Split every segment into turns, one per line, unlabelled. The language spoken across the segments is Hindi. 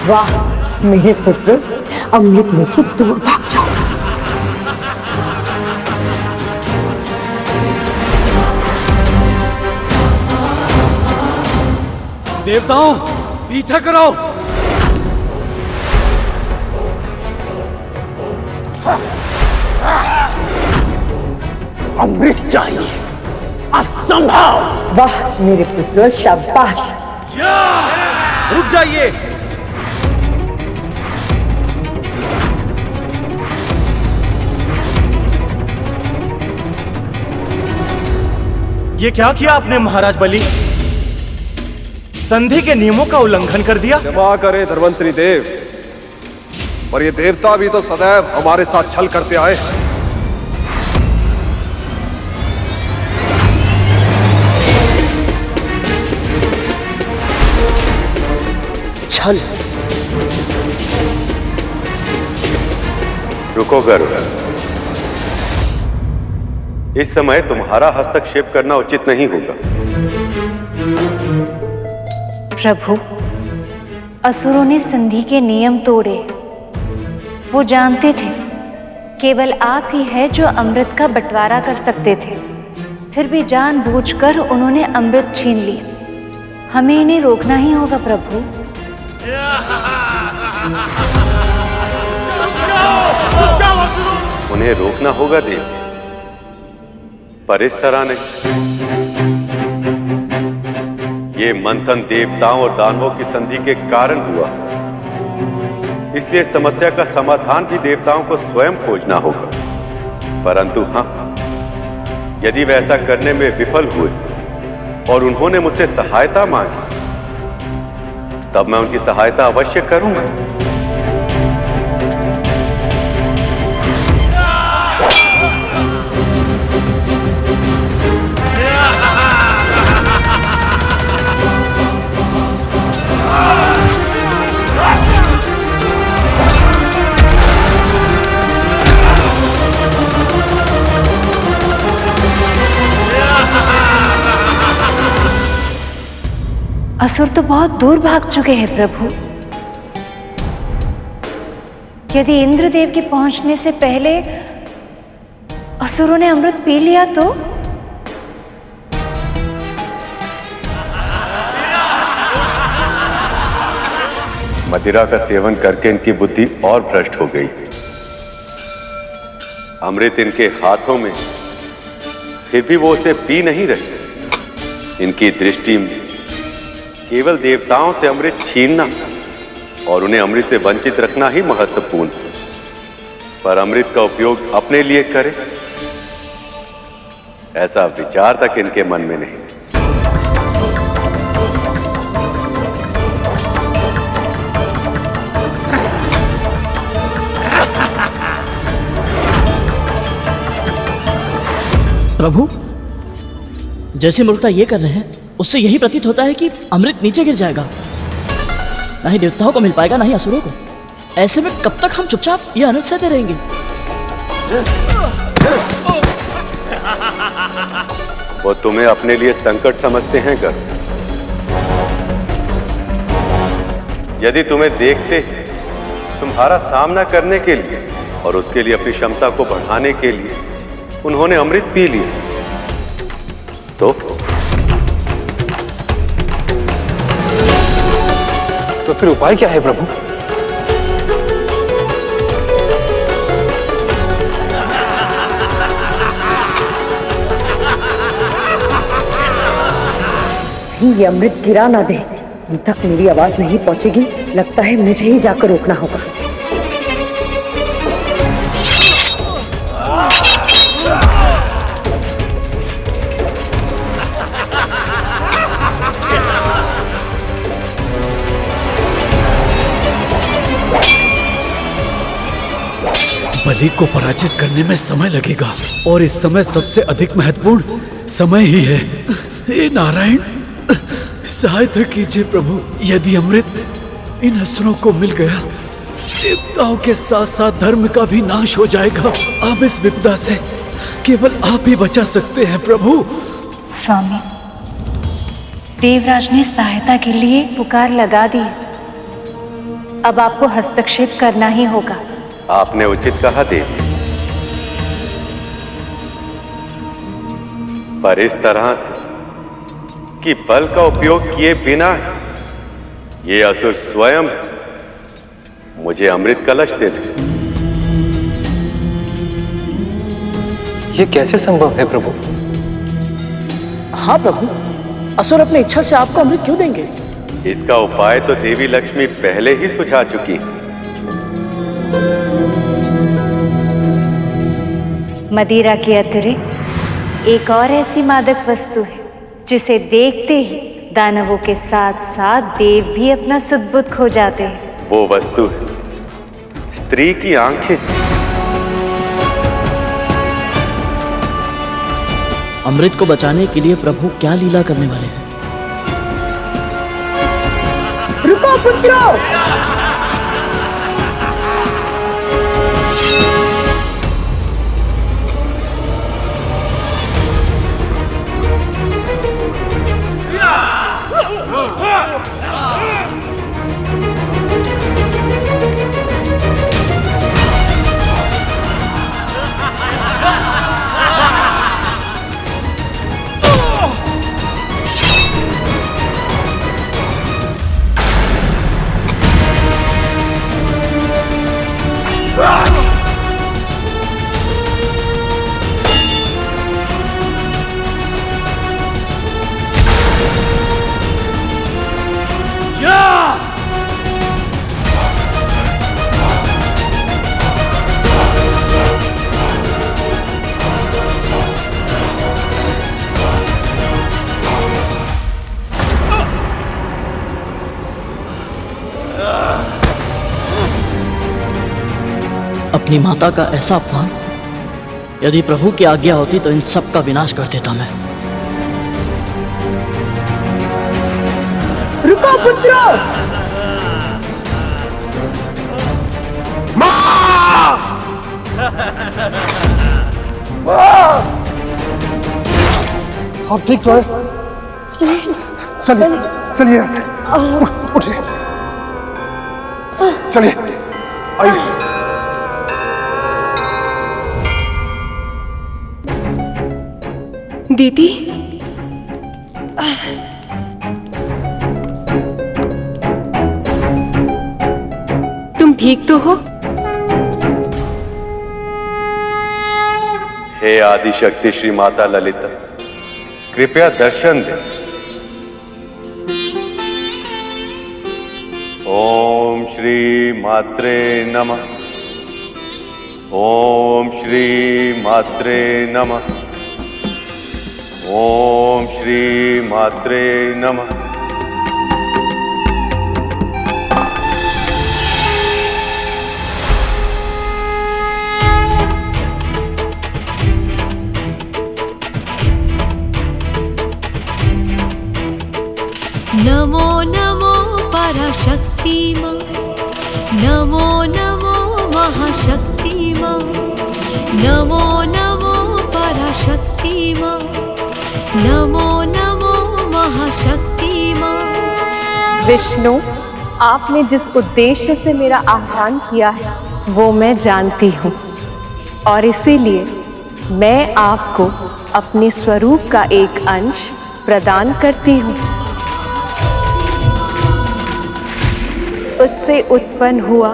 वाह मेरे पुत्र, अमृत लेके दूर भाग जाओ।
देवताओं, पीछा करो।
अमृत चाहिए, असंभव।
वाह मेरे पुत्र, शाबाश।
रुक जाइए। ये क्या किया आपने महाराज बलि? संधि के नियमों का उल्लंघन कर दिया।
क्षमा करे धर्मंत्री देव, पर ये देवता भी तो सदैव हमारे साथ छल करते आए हैं।
छल?
रुको गरुड़, इस समय तुम्हारा हस्तक्षेप करना उचित नहीं होगा।
प्रभु, असुरों ने संधि के नियम तोड़े। वो जानते थे केवल आप ही है जो अमृत का बंटवारा कर सकते थे, फिर भी जानबूझकर उन्होंने अमृत छीन लिया। हमें इन्हें रोकना ही होगा प्रभु।
उन्हें रोकना होगा देव, पर इस तरह नहीं। ये मंथन देवताओं और दानवों की संधि के कारण हुआ, इसलिए समस्या का समाधान भी देवताओं को स्वयं खोजना होगा। परंतु हां, यदि वे ऐसा करने में विफल हुए और उन्होंने मुझसे सहायता मांगी, तब मैं उनकी सहायता अवश्य करूंगा।
असुर तो बहुत दूर भाग चुके हैं प्रभु। यदि इंद्रदेव के पहुंचने से पहले असुरों ने अमृत पी लिया तो?
मदिरा का सेवन करके इनकी बुद्धि और भ्रष्ट हो गई। अमृत इनके हाथों में, फिर भी वो उसे पी नहीं रहे। इनकी दृष्टि में केवल देवताओं से अमृत छीनना और उन्हें अमृत से वंचित रखना ही महत्वपूर्ण है, पर अमृत का उपयोग अपने लिए करें, ऐसा विचार तक इनके मन में नहीं।
प्रभु, जैसे मूर्खता ये कर रहे हैं, उससे यही प्रतीत होता है कि अमृत नीचे गिर जाएगा। ना ही देवताओं को मिल पाएगा, ना ही असुरों को। ऐसे में कब तक हम चुपचाप ये अनर्थ सहते रहेंगे?
वो तुम्हें अपने लिए संकट समझते हैं गरुड़। यदि तुम्हें देखते तुम्हारा सामना करने के लिए और उसके लिए अपनी क्षमता को बढ़ाने के लिए उन्होंने अमृत पी लिया,
तो फिर उपाय क्या है प्रभु?
ये अमृत गिरा ना दे। उन तक मेरी आवाज नहीं पहुंचेगी। लगता है मुझे ही जाकर रोकना होगा।
बलि को पराजित करने में समय लगेगा, और इस समय सबसे अधिक महत्वपूर्ण समय ही है। हे नारायण, सहायता कीजिए प्रभु। यदि अमृत इन असुरों को मिल गया, देवताओं के साथ साथ धर्म का भी नाश हो जाएगा। अब इस विपदा से केवल आप ही बचा सकते हैं प्रभु।
स्वामी, देवराज ने सहायता के लिए पुकार लगा दी, अब आपको हस्तक्षेप करना ही होगा।
आपने उचित कहा देवी, पर इस तरह से कि बल का उपयोग किए बिना ये असुर स्वयं मुझे अमृत कलश दे दे।
ये कैसे संभव है प्रभु?
हाँ प्रभु, असुर अपनी इच्छा से आपको अमृत क्यों देंगे?
इसका उपाय तो देवी लक्ष्मी पहले ही सुझा चुकी है।
मदिरा के अतिरिक्त एक और ऐसी मादक वस्तु है जिसे देखते ही दानवों के साथ साथ देव भी अपना सुध-बुध खो जाते हैं।
वो वस्तु है स्त्री की आंखें।
अमृत को बचाने के लिए प्रभु क्या लीला करने वाले हैं?
रुको पुत्रों!
अपनी माता का ऐसा अपमान! यदि प्रभु की आज्ञा होती तो इन सब का विनाश कर देता मैं।
रुको पुत्रों!
आप ठीक तो है? चलिए चलिए यहाँ से उठिए, चलिए आइए।
दीदी, तुम ठीक तो हो?
हे आदिशक्ति श्री माता ललिता, कृपया दर्शन दे। ओम श्री मात्रे नमः। ओम श्री मात्रे नमः। ओम श्री मात्रे नमः।
नमो नमो पराशक्ति मां, नमो नमो महाशक्ति मां, नमो नमो पराशक्ति मां, नमो नमो महाशक्ति मां।
विष्णु, आपने जिस उद्देश्य से मेरा आह्वान किया है वो मैं जानती हूँ, और इसीलिए मैं आपको अपने स्वरूप का एक अंश प्रदान करती हूँ। उससे उत्पन्न हुआ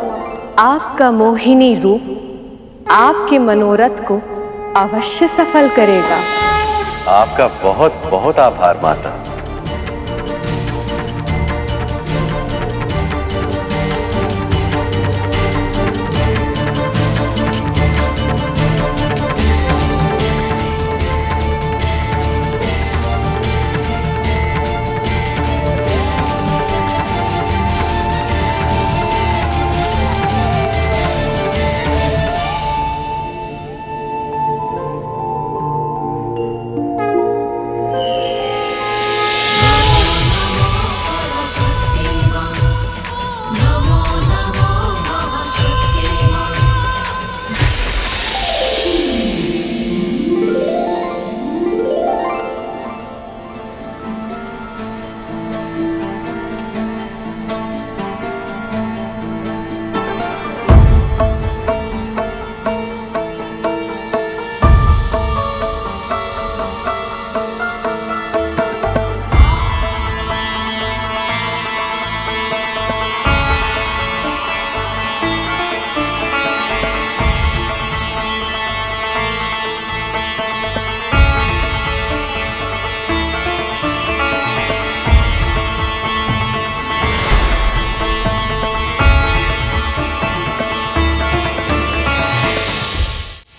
आपका मोहिनी रूप आपके मनोरथ को अवश्य सफल करेगा।
आपका बहुत बहुत आभार माता।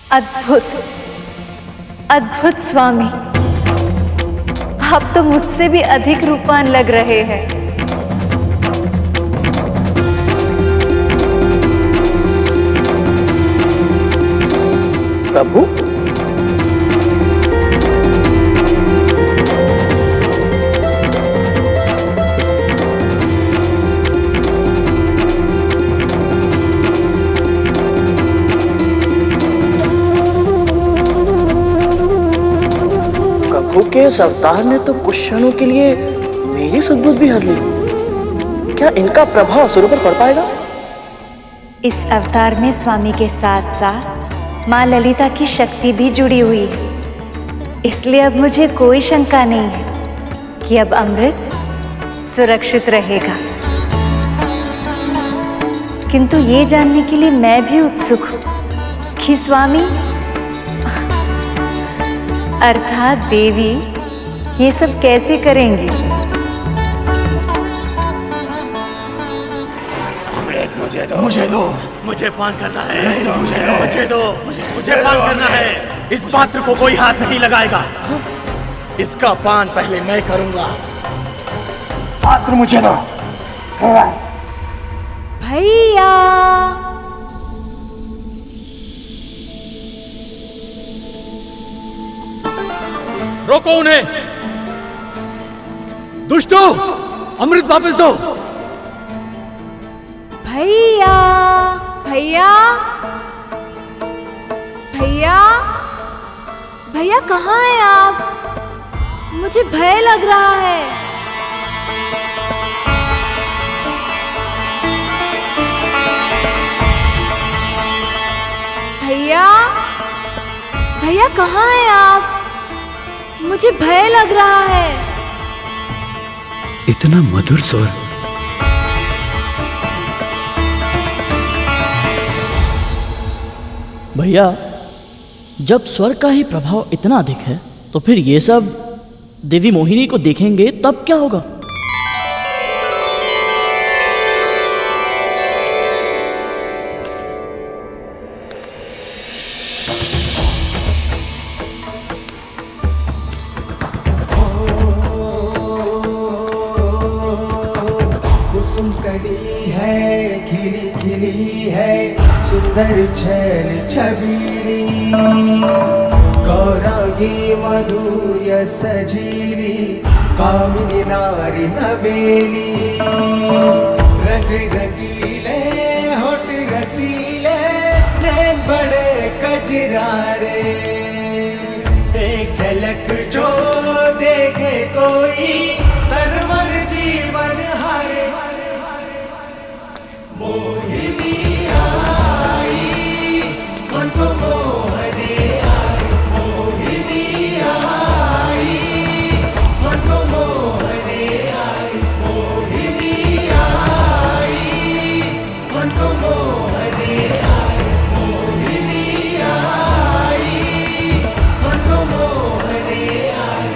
अद्भुत, अद्भुत स्वामी, आप तो मुझसे भी अधिक रूपवान लग रहे हैं।
प्रभु, प्रभु के इस अवतार ने तो कुछ क्षणों के लिए मेरी सद्बुद्धि भी हर ली। क्या इनका प्रभाव असुरों पर पड़ पाएगा?
इस अवतार में स्वामी के साथ साथ माँ ललिता की शक्ति भी जुड़ी हुई है, इसलिए अब मुझे कोई शंका नहीं है कि अब अमृत सुरक्षित रहेगा। किंतु ये जानने के लिए मैं भी उत्सुक हूँ कि स्वामी अर्थात देवी ये सब कैसे करेंगी?
मुझे दो, मुझे पान करना है। मुझे दो, मुझे पान करना है। इस पात्र को कोई हाथ नहीं लगाएगा। इसका पान पहले मैं करूंगा। पात्र मुझे दो।
भैया
रोको उन्हें। दुष्टों, अमृत वापस दो।
भैया भैया भैया भैया कहाँ हैं आप? मुझे भय लग रहा है। भैया भैया कहाँ हैं आप? मुझे भय लग रहा है।
इतना मधुर स्वर।
भैया, जब स्वर का ही प्रभाव इतना अधिक है तो फिर ये सब देवी मोहिनी को देखेंगे तब क्या होगा?
कुसुम कली है, खिली खिली है, सुंदर छैल छबीली, गौरांगी मधुर्य सजीली, कामिनी नारी नवेली, रंग रंगीले होठ रसीले, नैन बड़े कजरारे, एक झलक जो देखे कोई तनवर जीवन हारे। मोहिनी आई, मन को मोहने आई, मोहिनी आई, मन को मोहने आई, मोहिनी आई, मन को मोहने आई, मोहिनी आई, मन को मोहने आई।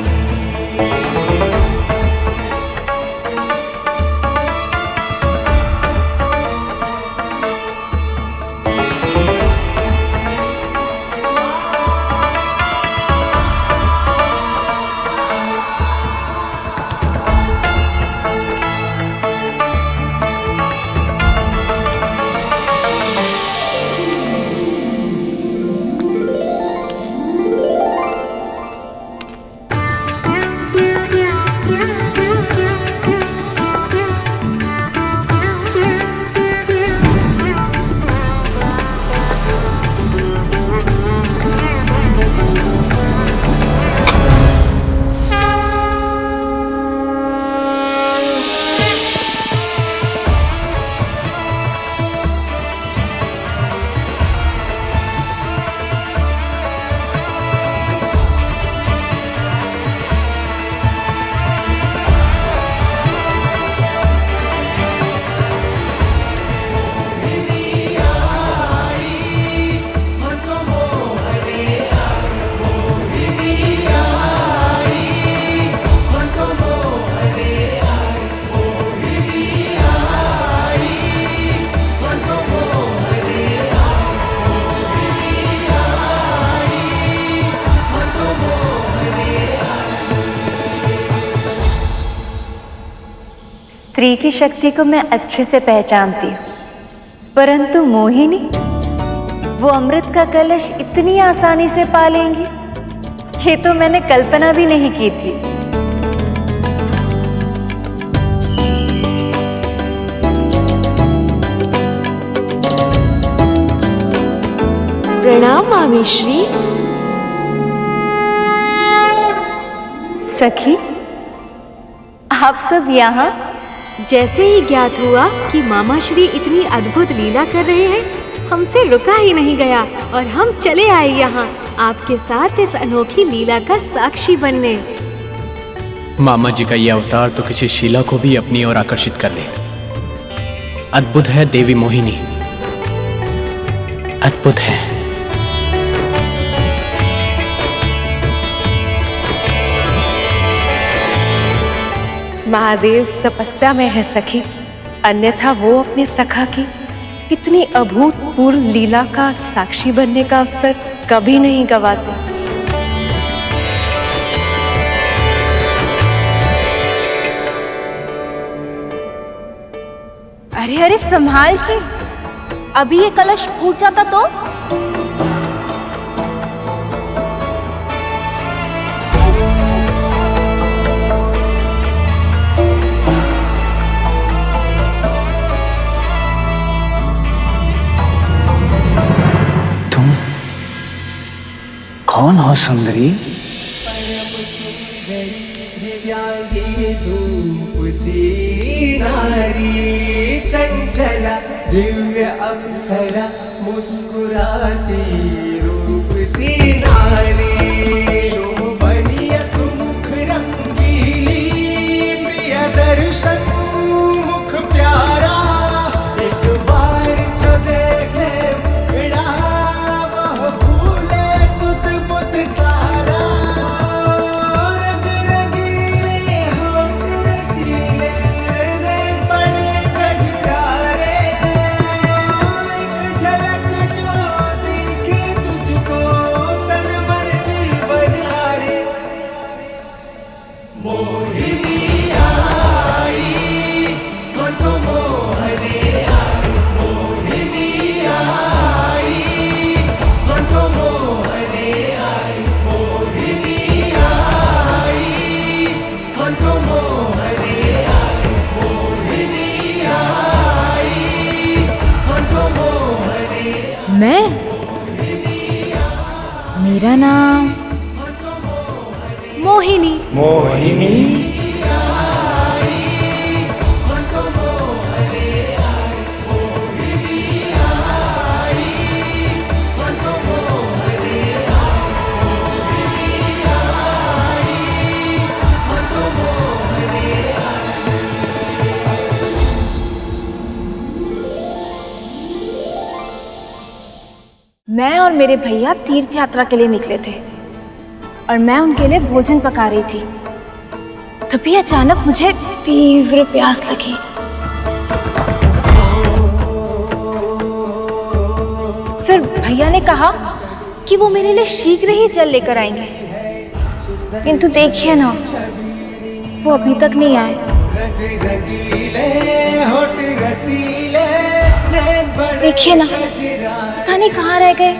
स्त्री की शक्ति को मैं अच्छे से पहचानती हूँ, परंतु मोहिनी वो अमृत का कलश इतनी आसानी से पा लेंगी, ये तो मैंने कल्पना भी नहीं की थी।
प्रणाम मामी श्री।
सखी, आप सब यहाँ?
जैसे ही ज्ञात हुआ कि मामा श्री इतनी अद्भुत लीला कर रहे हैं, हमसे रुका ही नहीं गया और हम चले आए यहाँ आपके साथ इस अनोखी लीला का साक्षी बनने।
मामा जी का ये अवतार तो किसी शीला को भी अपनी ओर आकर्षित कर ले। अद्भुत है देवी मोहिनी, अद्भुत है।
महादेव तपस्या में है सखी, अन्यथा वो अपने सखा की इतनी अभूतपूर्व लीला का साक्षी बनने का अवसर कभी नहीं गवाते।
अरे अरे संभाल के, अभी ये कलश फूट जाता तो।
कौन हो सुंदरी?
चंचला दिव्य अप्सरा मुस्कुराती रूप सी नारी, शोभनीय सुमुख रंगीली प्रिय दर्शन मुख प्यारा, एक बार जो देखे मुखड़ा वह भूले सुध बुध सारा, रंग रंगीले होठ रसीले रे बड़े गजरारे, एक झलक जो दिखे तुझको तन मन जीवन हारे। मोहिनी आई मन को मोहने आई, मोहिनी आई मन को मोहने आई, मोहिनी आई मन को मोहने आई, मोहिनी आई मन को मोहने।
मैं? मेरा नाम मोहिनी।
मोहिनी
मैं और मेरे भैया तीर्थ यात्रा के लिए निकले थे और मैं उनके लिए भोजन पका रही थी। तभी अचानक मुझे तीव्र प्यास लगी। फिर भैया ने कहा कि वो मेरे लिए शीघ्र ही जल लेकर आएंगे, किंतु देखिए ना, वो अभी तक नहीं आए। देखिए ना, पता नहीं कहाँ रह गए।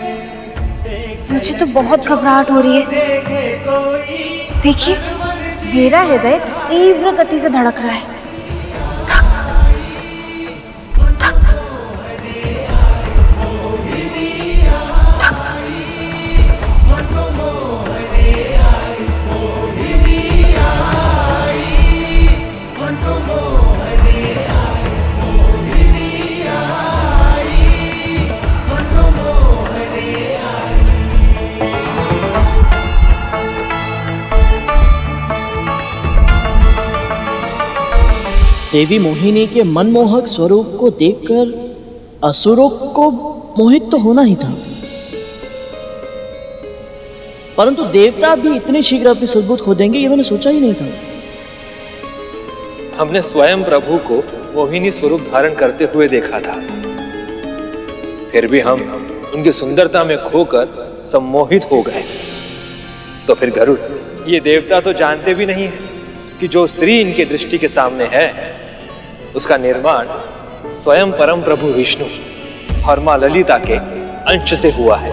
मुझे तो बहुत घबराहट हो रही है। देखिए, मेरा हृदय तीव्र गति से धड़क रहा है।
देवी मोहिनी के मनमोहक स्वरूप को देखकर असुरों को मोहित तो होना ही था, परंतु देवता भी इतने शीघ्र अपनी सुदबुद खो देंगे ये मैंने सोचा ही नहीं था।
हमने स्वयं प्रभु को मोहिनी स्वरूप धारण करते हुए देखा था, फिर भी हम उनकी सुंदरता में खोकर सम्मोहित हो गए। तो फिर गरुड़, ये देवता तो जानते भी नहीं है कि जो स्त्री इनके दृष्टि के सामने है उसका निर्माण स्वयं परम प्रभु विष्णु और मां ललिता के अंश से हुआ है।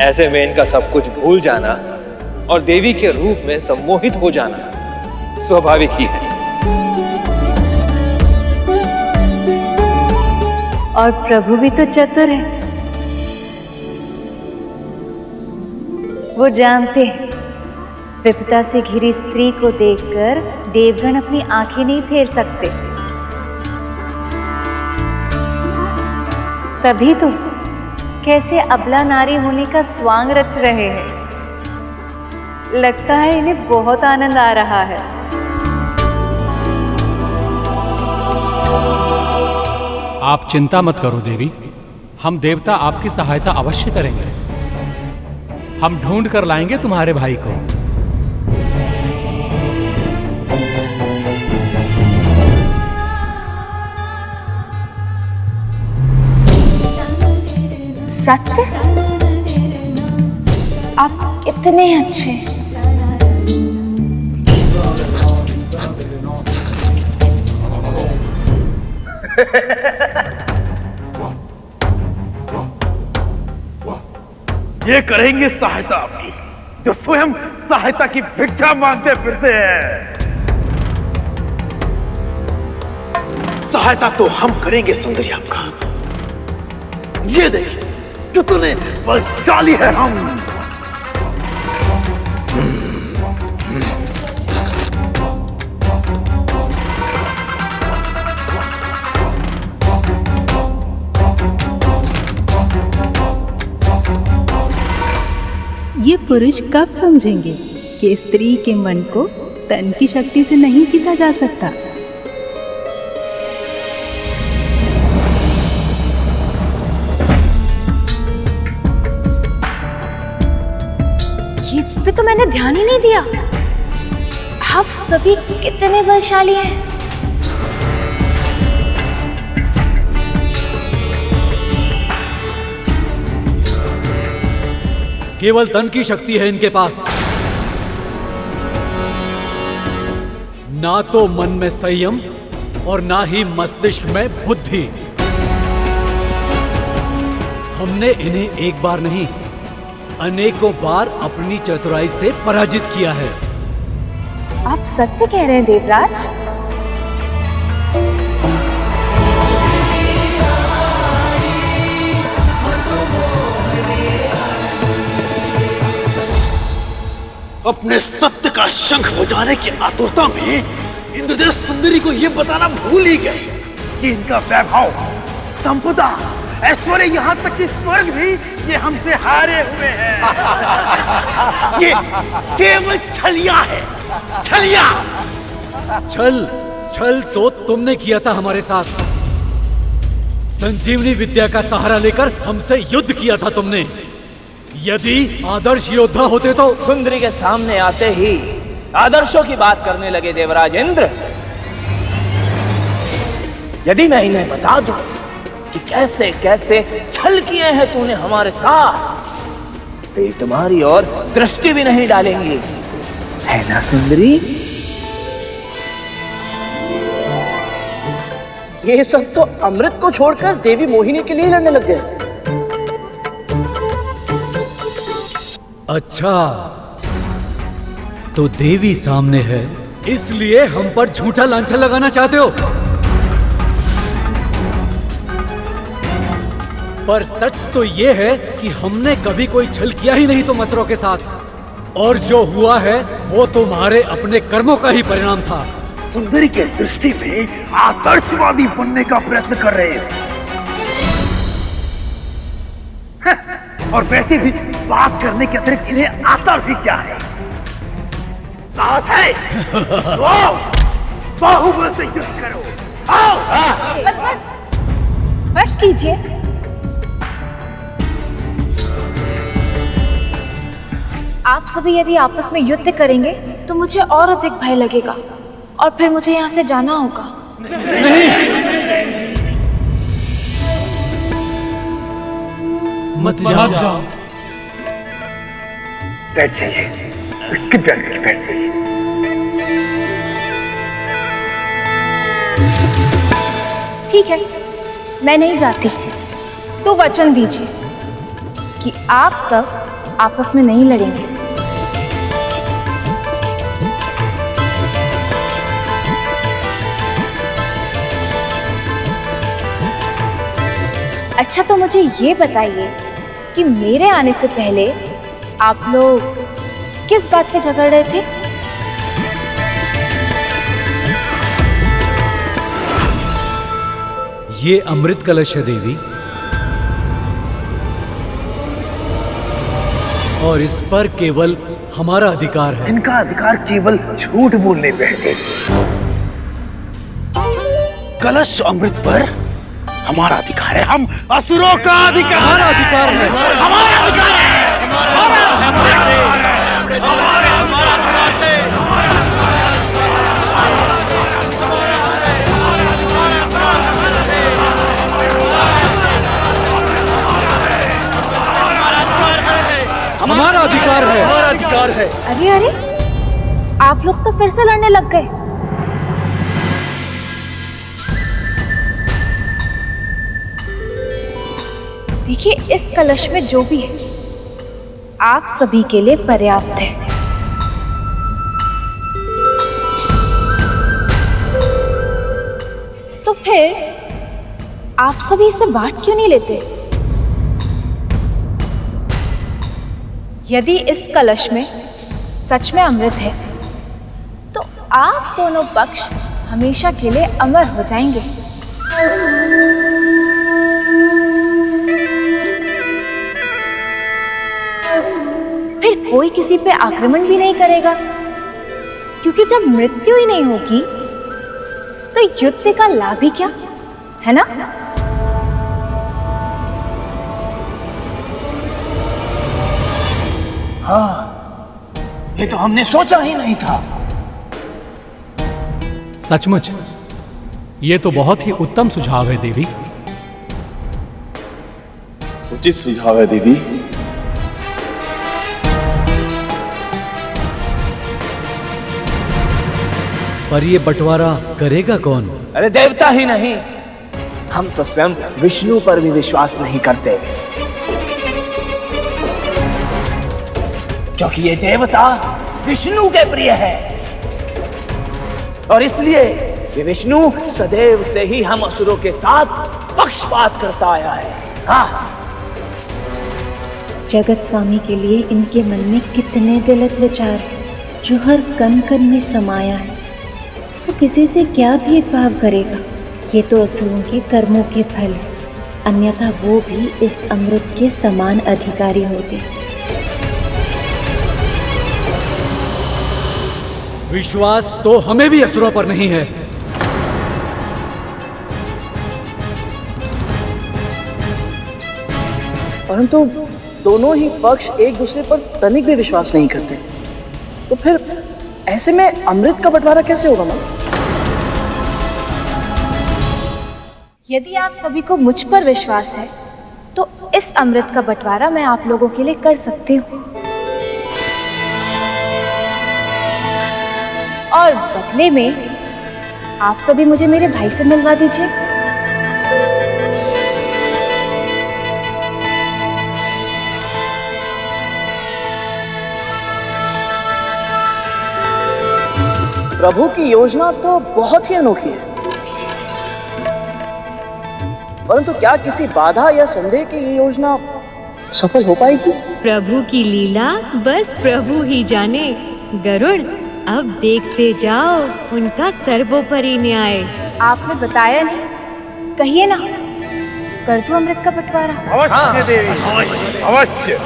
ऐसे में इनका सब कुछ भूल जाना और देवी के रूप में सम्मोहित हो जाना स्वाभाविक ही है।
और प्रभु भी तो चतुर है। वो जानते हैं विपदा से घिरी स्त्री को देखकर देवगण अपनी आंखें नहीं फेर सकते। तभी तो कैसे अबला नारी होने का स्वांग रच रहे हैं। लगता है इन्हें बहुत आनंद आ रहा है।
आप चिंता मत करो देवी, हम देवता आपकी सहायता अवश्य करेंगे। हम ढूंढ कर लाएंगे तुम्हारे भाई को।
सत्य? आप कितने अच्छे।
ये करेंगे सहायता आपकी, जो स्वयं सहायता की भिक्षा मांगते फिरते हैं। सहायता तो हम करेंगे सुंदरी आपका। ये देखिए कितने बलशाली है हम।
ये पुरुष कब समझेंगे कि स्त्री के मन को तन की शक्ति से नहीं जीता जा सकता।
इस पे तो मैंने ध्यान ही नहीं दिया। आप सभी कितने बलशाली हैं।
केवल तन की शक्ति है इनके पास, ना तो मन में संयम और ना ही मस्तिष्क में बुद्धि। हमने इन्हें एक बार नहीं अनेकों बार अपनी चतुराई से पराजित किया है।
आप सत्य कह रहे हैं देवराज?
अपने सत्य का शंख बजाने की आतुरता में इंद्रदेव सुंदरी को यह बताना भूल ही गए कि इनका वैभव, संपदा, ऐश्वर्य, यहाँ तक कि स्वर्ग भी ये हमसे हारे हुए हैं। ये केवल छलिया है, छलिया।
छल तो तुमने किया था हमारे साथ। संजीवनी विद्या का सहारा लेकर हमसे युद्ध किया था तुमने। यदि आदर्श योद्धा होते तो।
सुंदरी के सामने आते ही आदर्शों की बात करने लगे देवराज इंद्र। यदि मैं इन्हें बता दूं कि कैसे कैसे छल किए हैं तूने हमारे साथ, तो ये तुम्हारी ओर दृष्टि भी नहीं डालेंगी, है ना सुंदरी?
ये सब तो अमृत को छोड़कर देवी मोहिनी के लिए लड़ने लग गए।
अच्छा, तो देवी सामने है, इसलिए हम पर झूठा लांछन लगाना चाहते हो। पर सच तो ये है कि हमने कभी कोई छल किया ही नहीं तुम असुरों के साथ, और जो हुआ है वो तुम्हारे अपने कर्मों का ही परिणाम था।
सुंदरी के दृष्टि में आदर्शवादी बनने का प्रयत्न कर रहे हैं। और वैसे भी बात करने के अतिरिक्त इन्हें आता भी क्या है? साहस है तो बाहुबल से युद्ध करो। आओ।
बस बस बस कीजिए। आप सभी यदि आपस में युद्ध करेंगे तो मुझे और अधिक भय लगेगा और फिर मुझे यहाँ से जाना होगा।
मत जाओ।
बैठ जाइए, बैठ जाइए।
ठीक है, मैं नहीं जाती। तो वचन दीजिए कि आप सब आपस में नहीं लड़ेंगे। अच्छा, तो मुझे ये बताइए कि मेरे आने से पहले आप लोग किस बात पे झगड़ रहे थे?
ये अमृत कलश है देवी, और इस पर केवल हमारा अधिकार है।
इनका अधिकार केवल झूठ बोलने पे है। कलश अमृत पर हमारा अधिकार है। हम असुरों का अधिकार,
हमारा अधिकार है,
हमारा अधिकार
हमारा अधिकार है, हमारा अधिकार है।
अरे अरे, आप लोग तो फिर से लड़ने लग गए। देखिए, इस कलश में जो भी है आप सभी के लिए पर्याप्त है। तो फिर आप सभी इसे बांट क्यों नहीं लेते? यदि इस कलश में सच में अमृत है तो आप दोनों पक्ष हमेशा के लिए अमर हो जाएंगे। फिर कोई किसी पे आक्रमण भी नहीं करेगा, क्योंकि जब मृत्यु ही नहीं होगी तो युद्ध का लाभ ही क्या, है ना?
हाँ, ये तो हमने सोचा ही नहीं था।
सचमुच ये तो बहुत ही उत्तम सुझाव है देवी।
उचित सुझाव है दीदी।
पर ये बंटवारा करेगा कौन?
अरे देवता ही नहीं, हम तो स्वयं विष्णु पर भी विश्वास नहीं करते, क्योंकि ये देवता विष्णु के प्रिय है, और इसलिए ये विष्णु सदैव से ही हम असुरों के साथ पक्षपात करता आया है। हाँ,
जगत स्वामी के लिए इनके मन में कितने गलत विचार हैं, जो हर कण कण में समाया है। वो किसी से क्या भेदभाव करेगा? ये तो असुरों के कर्मों के फल है, अन्यथा वो भी इस अमृत के समान अधिकारी होते।
विश्वास तो हमें भी असुरों पर नहीं है।
परंतु दोनों ही पक्ष एक दूसरे पर तनिक भी विश्वास नहीं करते, तो फिर ऐसे में अमृत का बंटवारा कैसे होगा मां?
यदि आप सभी को मुझ पर विश्वास है तो इस अमृत का बंटवारा मैं आप लोगों के लिए कर सकती हूँ, और बदले में आप सभी मुझे मेरे भाई से मिलवा दीजिए।
प्रभु की योजना तो बहुत ही अनोखी है, परंतु क्या किसी बाधा या संदेह की ये योजना सफल हो पाएगी?
प्रभु की लीला बस प्रभु ही जाने। गरुड़, अब देखते जाओ उनका सर्वोपरि न्याय।
आपने बताया नहीं, कहिए ना, कर दूं अमृत का बंटवारा?
अवश्य देवी, अवश्य।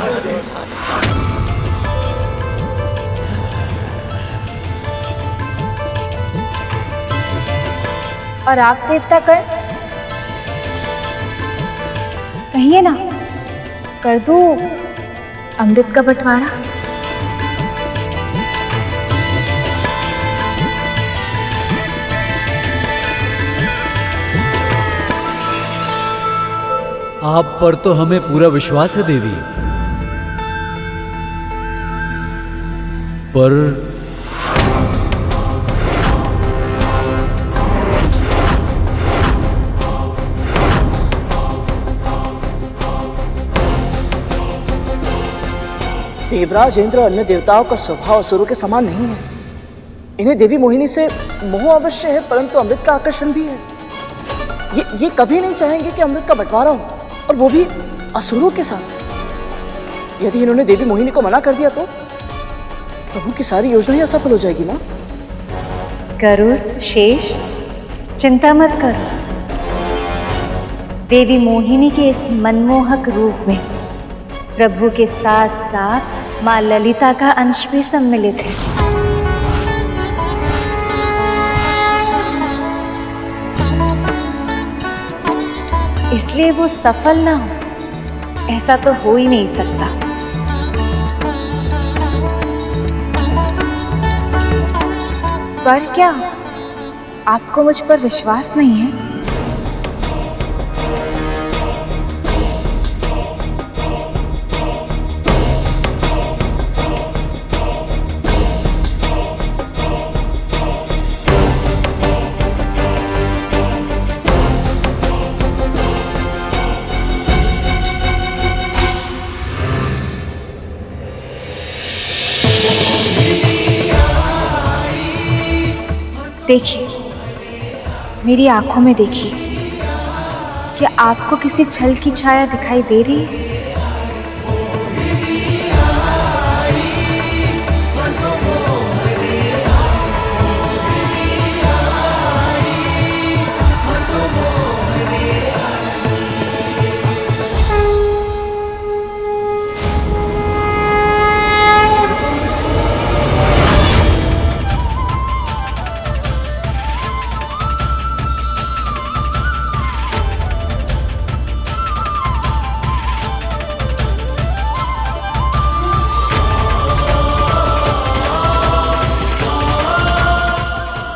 और आप देवता कर, कहिए ना, कर दूं अमृत का बंटवारा?
आप पर तो हमें पूरा विश्वास है देवी, पर
देवराज इंद्र और अन्य देवताओं का स्वभाव असुरों के समान नहीं है। इन्हें देवी मोहिनी से मोह अवश्य है, परंतु अमृत का आकर्षण भी है। ये कभी नहीं चाहेंगे कि अमृत का बंटवारा हो, और वो भी असुरों के साथ। यदि इन्होंने देवी मोहिनी को मना कर दिया तो प्रभु की सारी योजना ही असफल हो जाएगी ना।
गरुड़, शेष, चिंता मत करो। देवी मोहिनी के इस मनमोहक रूप में प्रभु के साथ साथ मां ललिता का अंश भी सम्मिलित है। इसलिए वो सफल ना हो, ऐसा तो हो ही नहीं सकता।
पर क्या आपको मुझ पर विश्वास नहीं है? देखिए, मेरी आंखों में देखिए, क्या आपको किसी छल की छाया दिखाई दे रही है?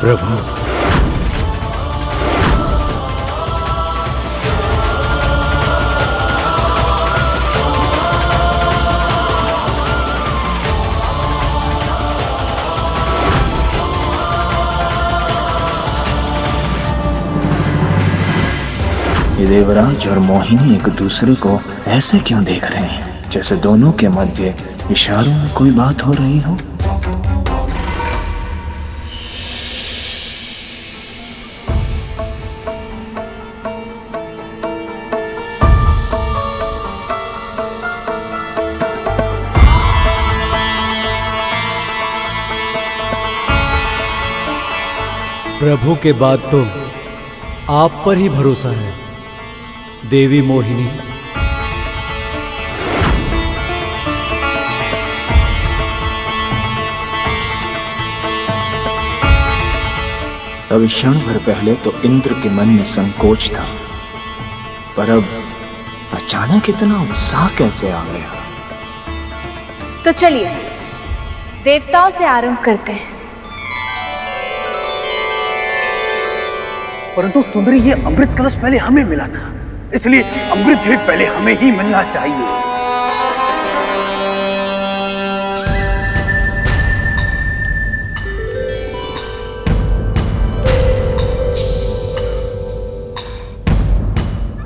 प्रभु,
ये देवराज और मोहिनी एक दूसरे को ऐसे क्यों देख रहे हैं, जैसे दोनों के मध्य इशारों में कोई बात हो रही हो।
प्रभु के बाद तो आप पर ही भरोसा है देवी मोहिनी।
अभी क्षण भर पहले तो इंद्र के मन में संकोच था, पर अब अचानक इतना उत्साह कैसे आ गया?
तो चलिए देवताओं से आरंभ करते हैं।
परंतु सुंदरी, ये अमृत कलश पहले हमें मिला था, इसलिए अमृत भी पहले हमें ही मिलना चाहिए।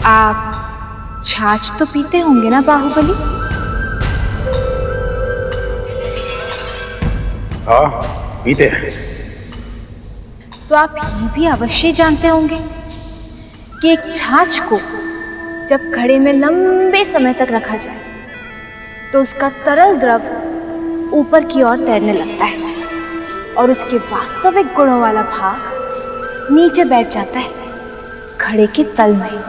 आप छाछ तो पीते होंगे ना बाहुबली?
हाँ, पीते हैं।
तो आप ये भी अवश्य जानते होंगे कि एक छाछ को जब घड़े में लंबे समय तक रखा जाए तो उसका तरल द्रव ऊपर की ओर तैरने लगता है और उसके वास्तविक गुणों वाला भाग नीचे बैठ जाता है घड़े के तल में।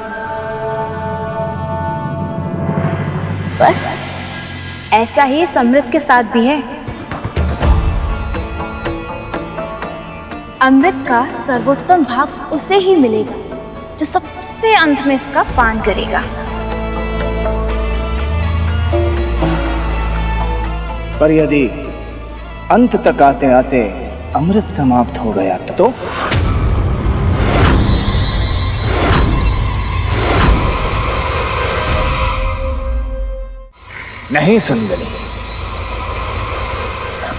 बस ऐसा ही इस अमृत के साथ भी है। अमृत का सर्वोत्तम भाग उसे ही मिलेगा जो सबसे अंत में इसका पान करेगा।
पर यदि अंत तक आते आते अमृत समाप्त हो गया तो नहीं सुंदरी,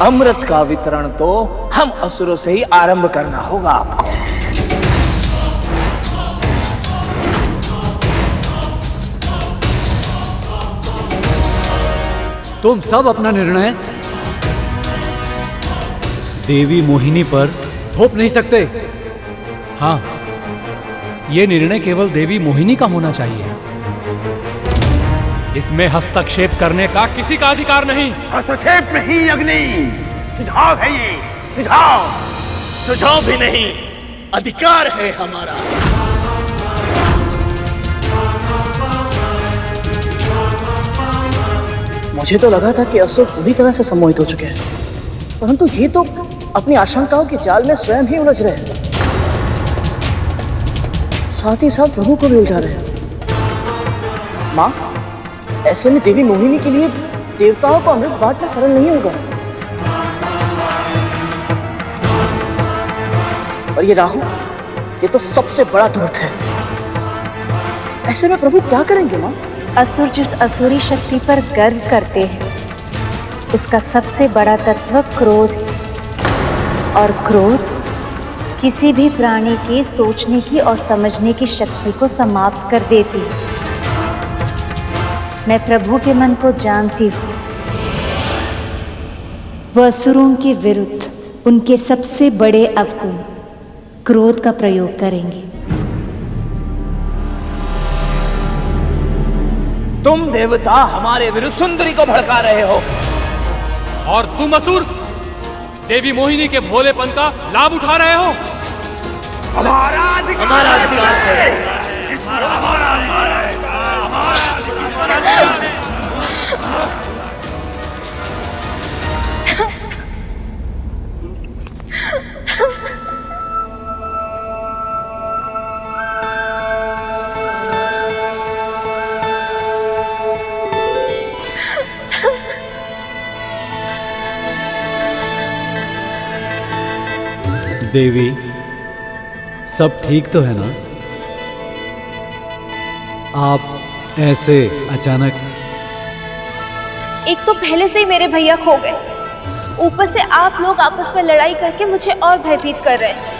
अमृत का वितरण तो हम असुरों से ही आरंभ करना होगा आपको।
तुम सब अपना निर्णय देवी मोहिनी पर थोप नहीं सकते।
हाँ, ये निर्णय केवल देवी मोहिनी का होना चाहिए। इसमें हस्तक्षेप करने का किसी का अधिकार नहीं।
हस्तक्षेप नहीं अग्नि, सुझाव है ये, सुझाव।
सुझाव भी नहीं, अधिकार है हमारा। मुझे तो लगा था कि असुर पूरी तरह से सम्मोहित हो चुके हैं, परंतु ये तो अपनी आशंकाओं के जाल में स्वयं ही उलझ रहे हैं, साथ ही साथ प्रभु को भी उलझा रहे हैं। माँ, ऐसे में देवी मोहिनी के लिए देवताओं को अमृत बांटना सरल नहीं होगा। और ये राहु, ये तो सबसे बड़ा धूर्त है। ऐसे में प्रभु क्या करेंगे माँ?
असुर जिस असुरी शक्ति पर गर्व करते हैं, उसका सबसे बड़ा तत्व क्रोध है। और क्रोध किसी भी प्राणी के सोचने की और समझने की शक्ति को समाप्त कर देती है। मैं प्रभु के मन को जानती हूँ। वह असुरों के विरुद्ध उनके सबसे बड़े अवगुण क्रोध का प्रयोग करेंगे।
तुम देवता हमारे विरुद्ध सुंदरी को भड़का रहे हो,
और तुम असुर देवी मोहिनी के भोलेपन का लाभ उठा रहे हो।
हमारा अधिकार है।
देवी, सब ठीक तो है ना? आप ऐसे अचानक?
एक तो पहले से ही मेरे भैया खो गए, ऊपर से आप लोग आपस में लड़ाई करके मुझे और भयभीत कर रहे हैं।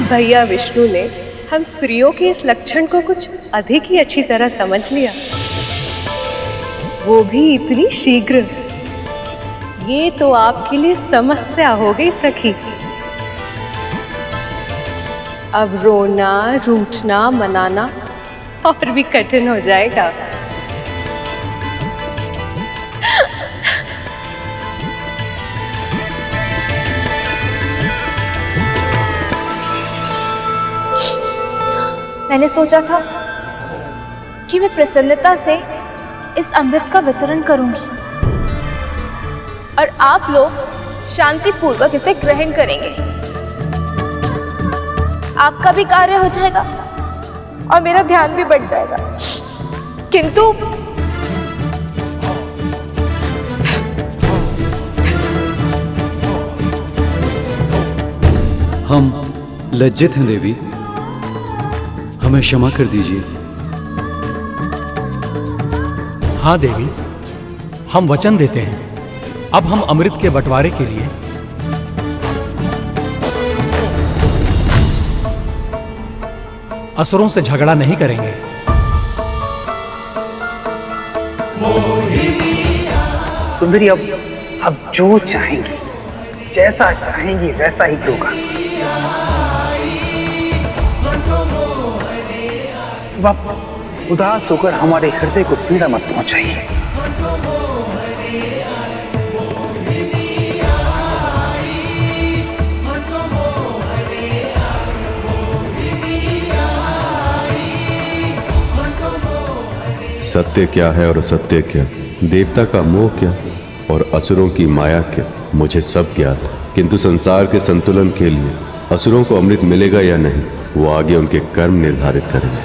भैया विष्णु ने हम स्त्रियों के इस लक्षण को कुछ अधिक ही अच्छी तरह समझ लिया, वो भी इतनी शीघ्र। ये तो आपके लिए समस्या हो गई सखी। अब रोना, रूठना, मनाना और भी कठिन हो जाएगा।
मैंने सोचा था कि मैं प्रसन्नता से इस अमृत का वितरण करूंगी और आप लोग शांति पूर्वक इसे ग्रहण करेंगे। आपका भी कार्य हो जाएगा और मेरा ध्यान भी बढ़ जाएगा। किंतु
हम लज्जित हैं देवी, हमें क्षमा कर दीजिए।
हाँ देवी, हम वचन देते हैं, अब हम अमृत के बंटवारे के लिए असुरों से झगड़ा नहीं करेंगे।
सुंदरी अब जो चाहेंगी, जैसा चाहेंगी वैसा ही होगा। आप उदास होकर हमारे हृदय को पीड़ा मत पहुंचाइए।
सत्य क्या है और असत्य क्या, देवता का मोह क्या और असुरों की माया क्या, मुझे सब ज्ञात है। किंतु संसार के संतुलन के लिए असुरों को अमृत मिलेगा या नहीं, वो आगे उनके कर्म निर्धारित करेंगे।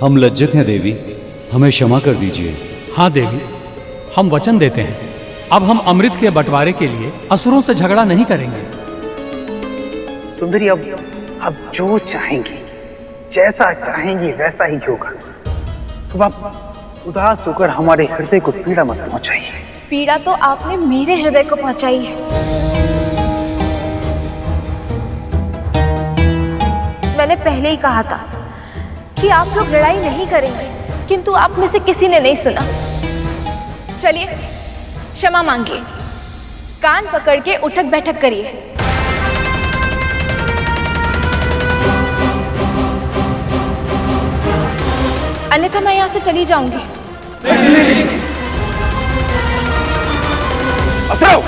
हम लज्जित हैं देवी, हमें क्षमा कर दीजिए।
हाँ देवी, हम वचन देते हैं, अब हम अमृत के बंटवारे के लिए असुरों से झगड़ा नहीं करेंगे।
सुंदरी अब जो चाहेंगी, जैसा चाहेंगी वैसा ही होगा। अब आप उदास होकर हमारे हृदय को पीड़ा मत पहुंचाइए।
पीड़ा तो आपने मेरे हृदय को पहुंचाई है। मैंने पहले ही कहा था कि आप लोग लड़ाई नहीं करेंगे, किंतु आप में से किसी ने नहीं सुना। चलिए क्षमा मांगिए, कान पकड़ के उठक बैठक करिए। अन्यथा मैं यहां से चली जाऊंगी।
असुरो!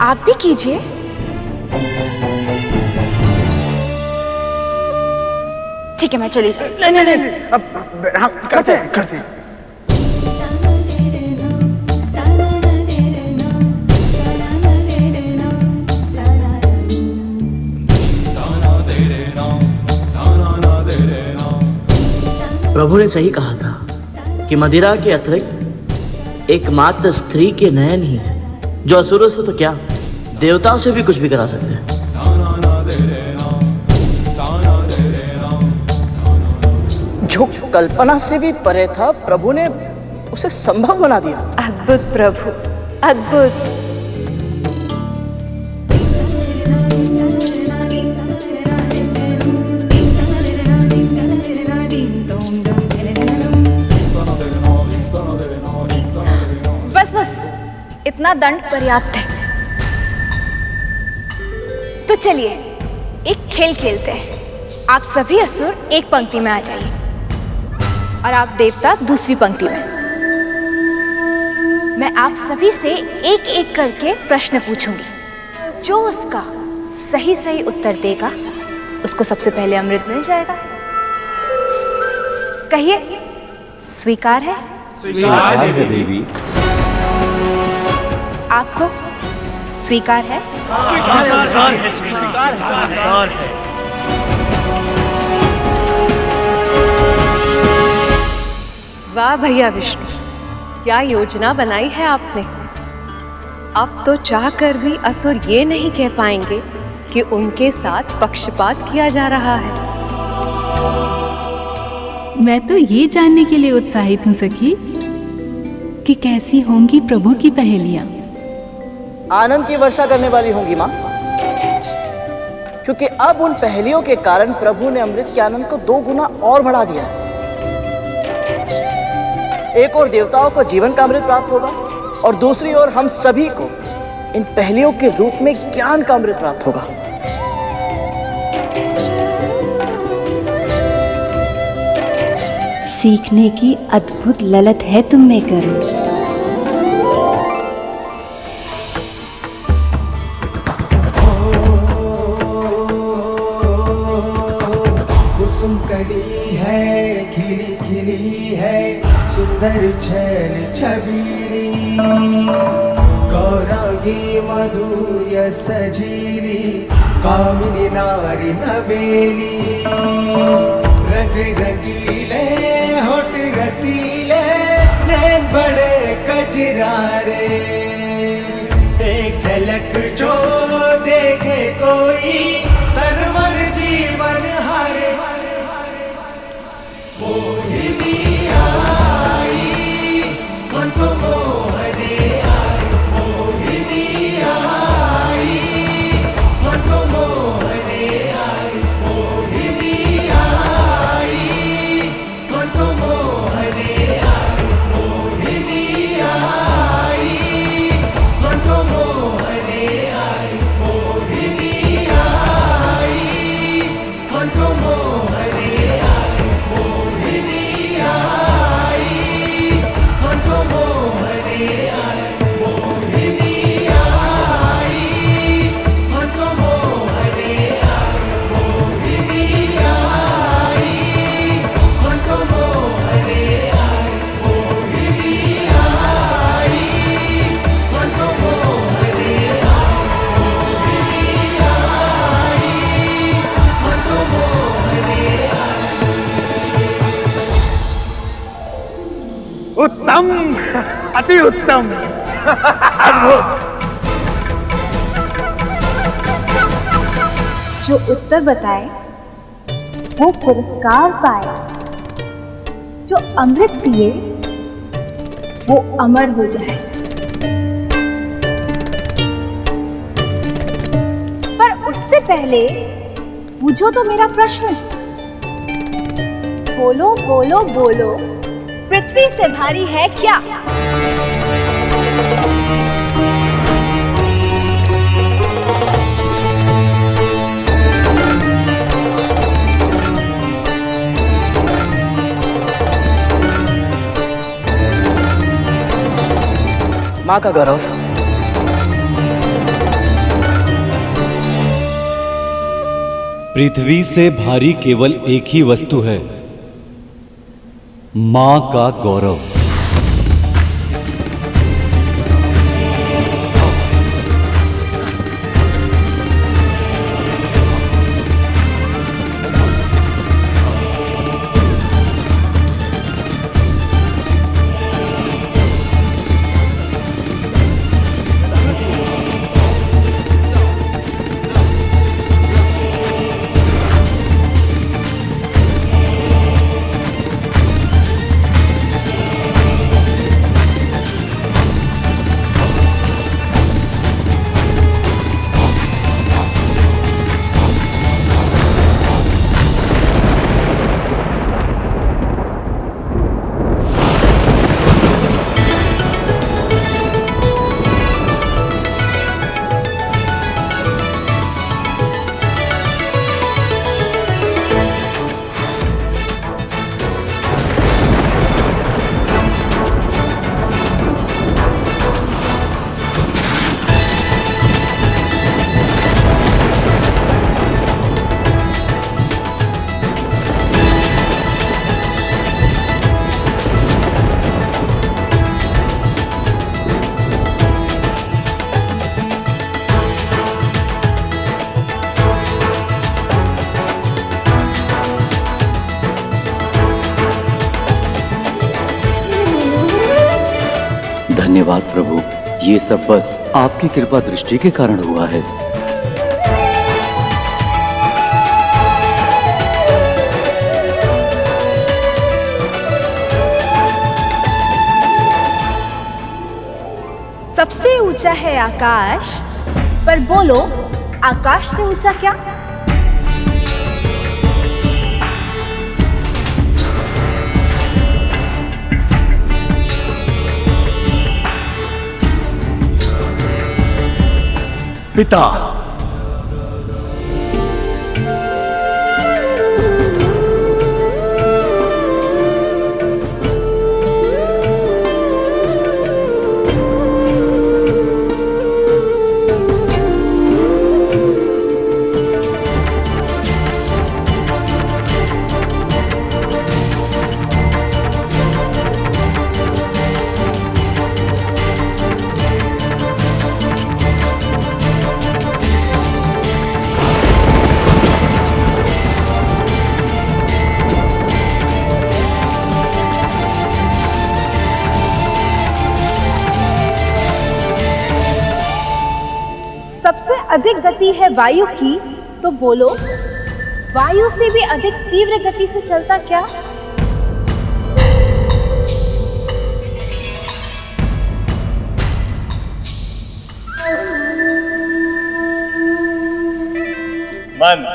आप भी कीजिए। ठीक है, मैं चली जाऊँ।
नहीं, अब हम करते हैं।
प्रभु ने सही कहा था कि मदिरा के अतिरिक्त एकमात्र स्त्री के नयन ही है जो असुरों से तो क्या देवताओं से भी कुछ भी करा सकते हैं।
जो कल्पना से भी परे था, प्रभु ने उसे संभव बना दिया।
अद्भुत प्रभु, अद्भुत।
बस इतना दंड पर्याप्त है। तो चलिए एक खेल खेलते हैं। आप सभी असुर एक पंक्ति में आ जाइए और आप देवता दूसरी पंक्ति में। मैं आप सभी से एक एक करके प्रश्न पूछूंगी। जो उसका सही सही उत्तर देगा उसको सबसे पहले अमृत मिल जाएगा। कहिए, स्वीकार है?
स्वीकार है देवी।
आपको स्वीकार है?
स्वीकार है।
वाह भैया विष्णु, क्या योजना बनाई है आपने। अब तो चाहकर भी असुर ये नहीं कह पाएंगे कि उनके साथ पक्षपात किया जा रहा है।
मैं तो ये जानने के लिए उत्साहित हूँ सखी कि कैसी होंगी प्रभु की पहेलियां।
आनंद की वर्षा करने वाली होंगी माँ, क्योंकि अब उन पहेलियों के कारण प्रभु ने अमृत के आनंद को 2 गुना और बढ़ा दिया है। एक ओर देवताओं को जीवन का अमृत प्राप्त होगा और दूसरी ओर हम सभी को इन पहेलियों के रूप में ज्ञान का अमृत प्राप्त होगा।
सीखने की अद्भुत ललत है तुम में करुण।
कुसुम कली है, खिली खिली है, सुंदर छैल छबीली, गौरांगी मधुर सजीली, कामिनी नारी नवेली, रंग रंगीले होठ रसीले, नैन बड़े कजरारे, एक झलक जो देखे कोई तन मन जीवन हारे। मोहिनी आई मन को मोहने आई, मोहिनी आई मन को मोहने आई, मोहिनी आई मन को मोहने आई, मोहिनी आई मन को मोहने आई, मोहिनी आई।
उत्तम, अति उत्तम, अद्भुत।
जो उत्तर बताए वो पुरस्कार पाए, जो अमृत पिए वो अमर हो जाए। पर उससे पहले पूछो तो मेरा प्रश्न। बोलो बोलो बोलो, पृथ्वी से भारी है क्या?
माँ का गौरव।
पृथ्वी से भारी केवल एक ही वस्तु है, मां का गौरव।
धन्यवाद प्रभु, ये सब बस आपकी कृपा दृष्टि के कारण हुआ है।
सबसे ऊंचा है आकाश, पर बोलो आकाश से ऊंचा क्या?
पिता।
सबसे अधिक गति है वायु की, तो बोलो वायु से भी अधिक तीव्र गति से चलता क्या?
मन।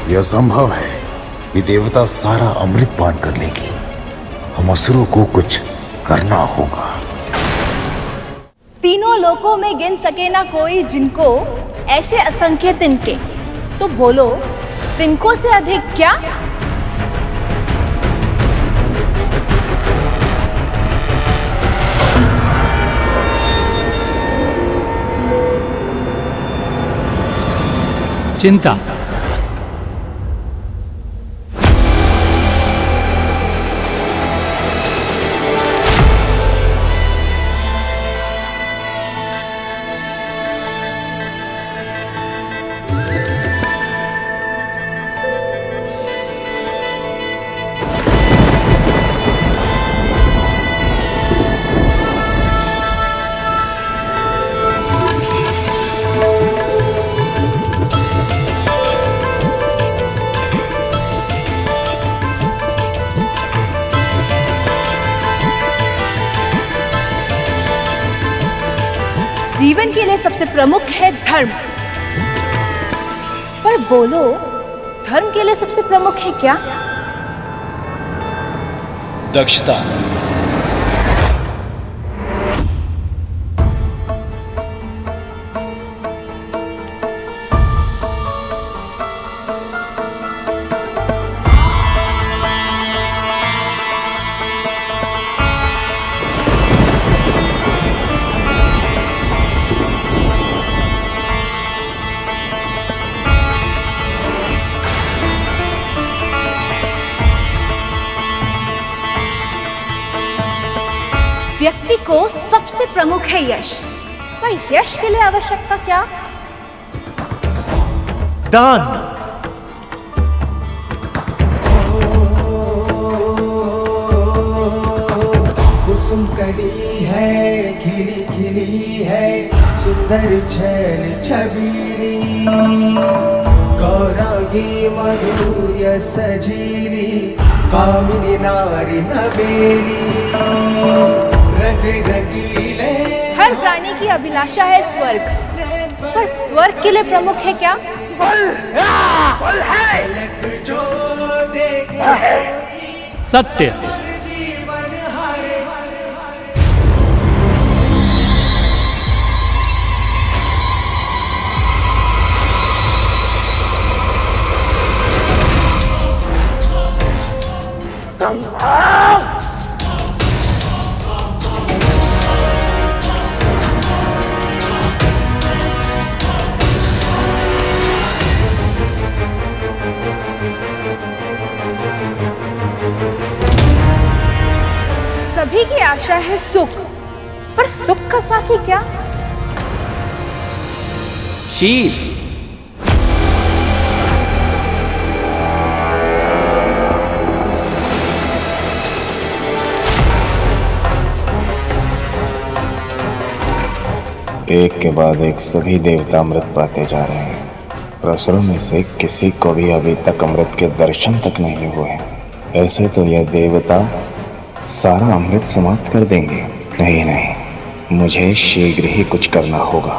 यह संभव है कि देवता सारा अमृत पान कर लेगी। हम असुरों को कुछ करना होगा।
तीनों लोकों में गिन सके ना कोई जिनको ऐसे असंख्य तिनके, तो बोलो तिनको से अधिक क्या?
चिंता।
जीवन के लिए सबसे प्रमुख है धर्म, पर बोलो धर्म के लिए सबसे प्रमुख है क्या?
दक्षता।
व्यक्ति को सबसे प्रमुख है यश, पर यश के लिए आवश्यकता क्या?
दान।
कुसुम कली है, खिली खिली है, सुंदर छैल छबीली, गौरांगी मधुर्य सजीली, कामिनी नारी नवेली, रंग रंगीले।
हर प्राणी की अभिलाषा है स्वर्ग, पर स्वर्ग के लिए प्रमुख है क्या?
सत्य।
सभी की आशा है सुख, पर सुख का साथी क्या?
शील।
एक के बाद एक सभी देवता अमृत पाते जा रहे हैं, पर असुरों में से किसी को भी अभी तक अमृत के दर्शन तक नहीं हुए। ऐसे तो यह देवता सारा अमृत समाप्त कर देंगे। नहीं नहीं, मुझे शीघ्र ही कुछ करना होगा।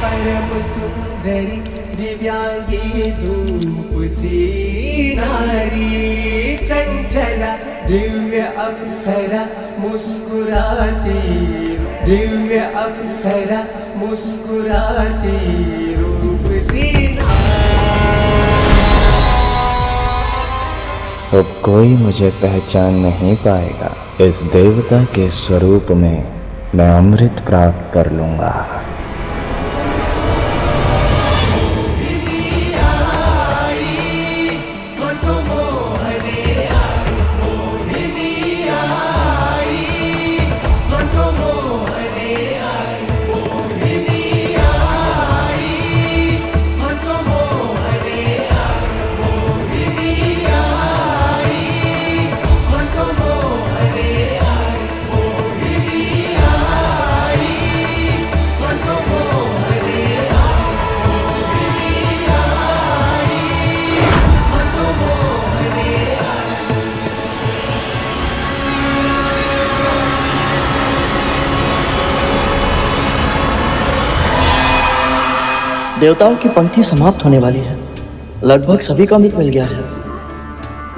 परम सुंदरी दिव्यांगी धूप सी नारी, चंचला दिव्य अप्सरा मुस्कुराती, दिव्य अप्सरा मुस्कुराती, रूप सी
अब कोई मुझे पहचान नहीं पाएगा। इस देवता के स्वरूप में मैं अमृत प्राप्त कर लूंगा।
देवताओं की पंक्ति समाप्त होने वाली है। लगभग सभी का अमृत मिल गया है,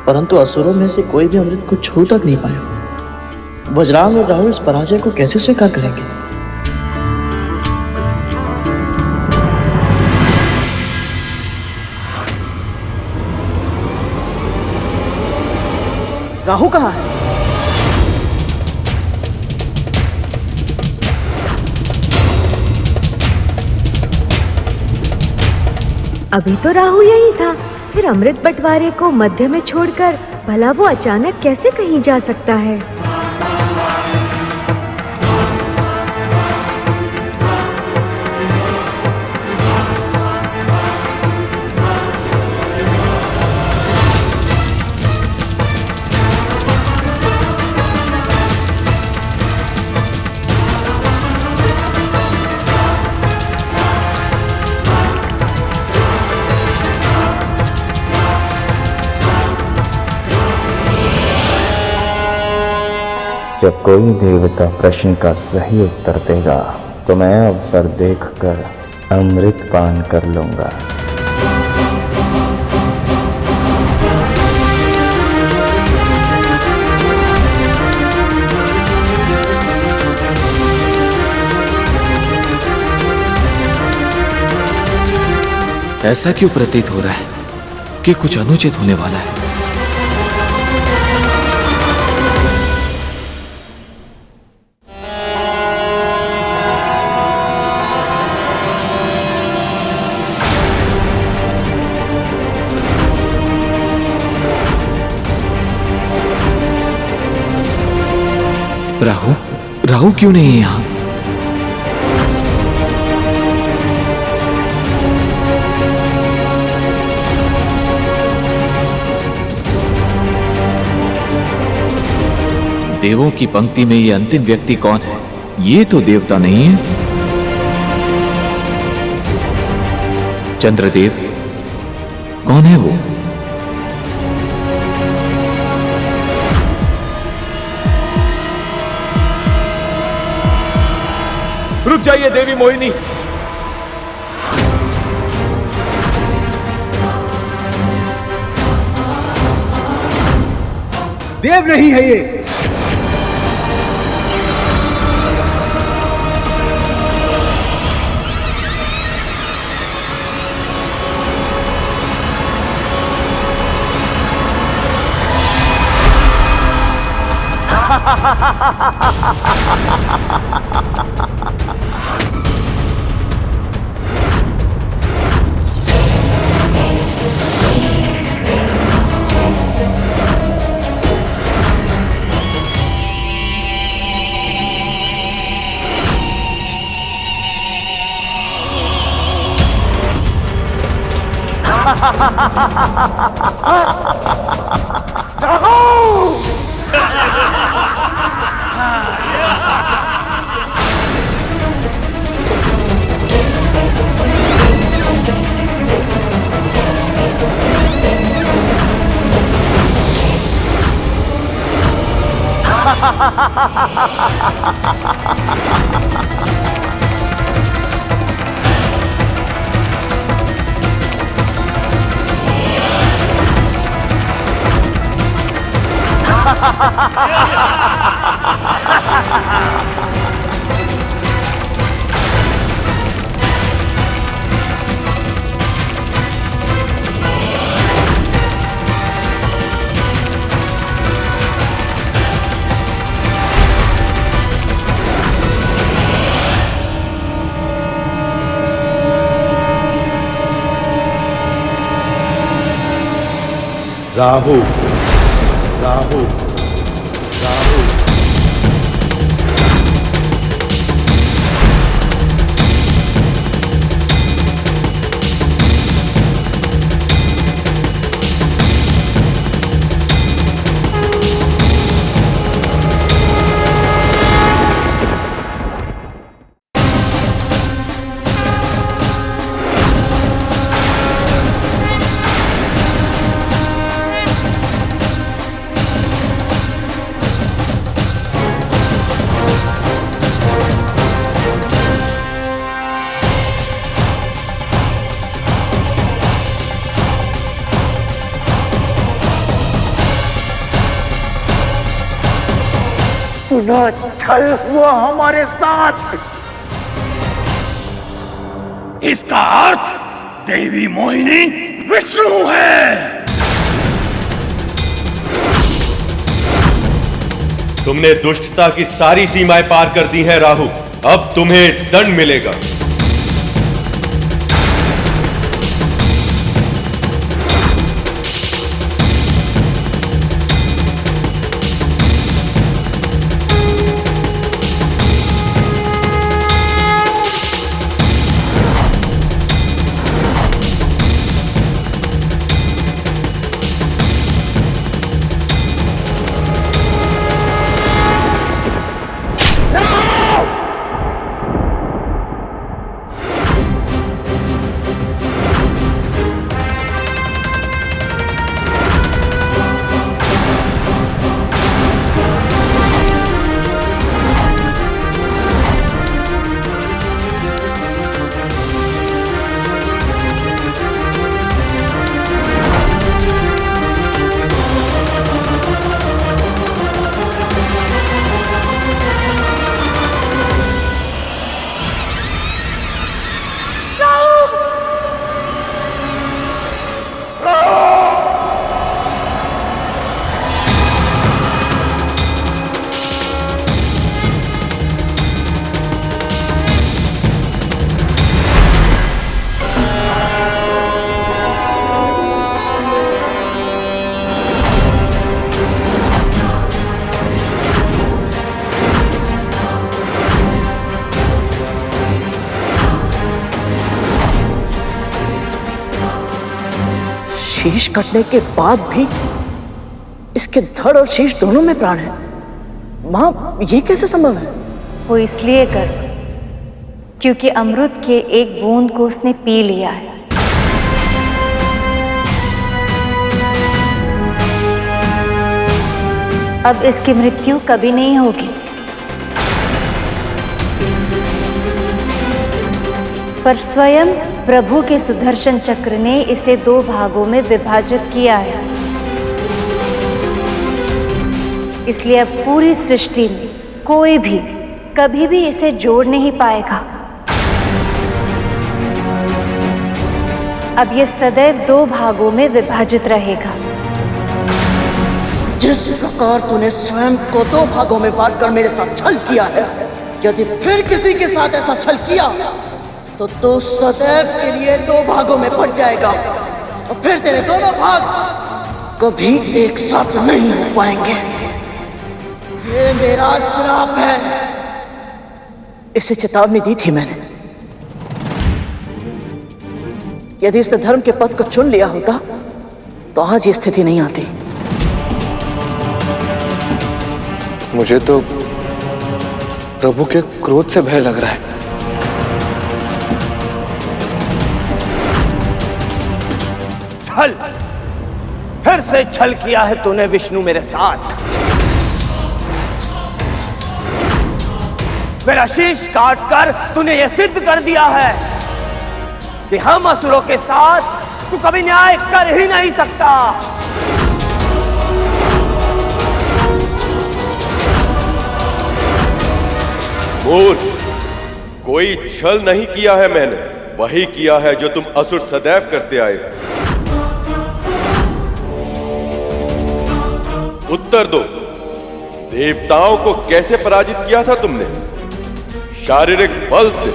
परंतु असुरों में से कोई भी अमृत को छू तक नहीं पाया।
वज्रांग और राहुल इस पराजय को कैसे स्वीकार करेंगे? राहु कहाँ है?
अभी तो राहु यही था, फिर अमृत बंटवारे को मध्य में छोड़कर भला वो अचानक कैसे कहीं जा सकता है?
जब कोई देवता प्रश्न का सही उत्तर देगा तो मैं अवसर देखकर अमृत पान कर लूंगा।
ऐसा क्यों प्रतीत हो रहा है कि कुछ अनुचित होने वाला है? राहु राहु क्यों नहीं है यहां? देवों की पंक्ति में ये अंतिम व्यक्ति कौन है? ये तो देवता नहीं है। चंद्रदेव कौन है वो?
रुक जाइए देवी मोहिनी।
देव नहीं है ये।
राहु राहु राहु
कितना छल हुआ हमारे साथ।
इसका अर्थ देवी मोहिनी विष्णु है।
तुमने दुष्टता की सारी सीमाएं पार कर दी हैं राहु। अब तुम्हें दंड मिलेगा।
शीश कटने के बाद भी इसके धड़ और शीश दोनों में प्राण है। माँ, ये कैसे संभव है?
वो इसलिए कर क्योंकि अमृत के एक बूंद को उसने पी लिया है। अब इसकी मृत्यु कभी नहीं होगी, पर स्वयं प्रभु के सुदर्शन चक्र ने इसे 2 भागों में विभाजित किया है। इसलिए अब पूरी सृष्टि में कोई भी कभी भी इसे जोड़ नहीं पाएगा। अब ये सदैव 2 भागों में विभाजित रहेगा।
जिस प्रकार तूने स्वयं को 2 भागों में बांट कर मेरे साथ छल किया है, यदि फिर किसी के साथ ऐसा छल किया तो तू सदैव के लिए 2 भागों में बट जाएगा और फिर तेरे दोनों भाग कभी एक साथ नहीं हो पाएंगे। ये मेरा श्राप है। इसे चेतावनी दी थी मैंने। यदि इसने धर्म के पथ को चुन लिया होता तो आज ये स्थिति नहीं आती।
मुझे तो प्रभु के क्रोध से भय लग रहा है।
छल, फिर से छल किया है तूने विष्णु मेरे साथ। मेरा शीश काटकर तूने यह सिद्ध कर दिया है कि हम असुरों के साथ तू कभी न्याय कर ही नहीं सकता।
मूर्ख, कोई छल नहीं किया है मैंने, वही किया है जो तुम असुर सदैव करते आए। उत्तर दो, देवताओं को कैसे पराजित किया था तुमने? शारीरिक बल से,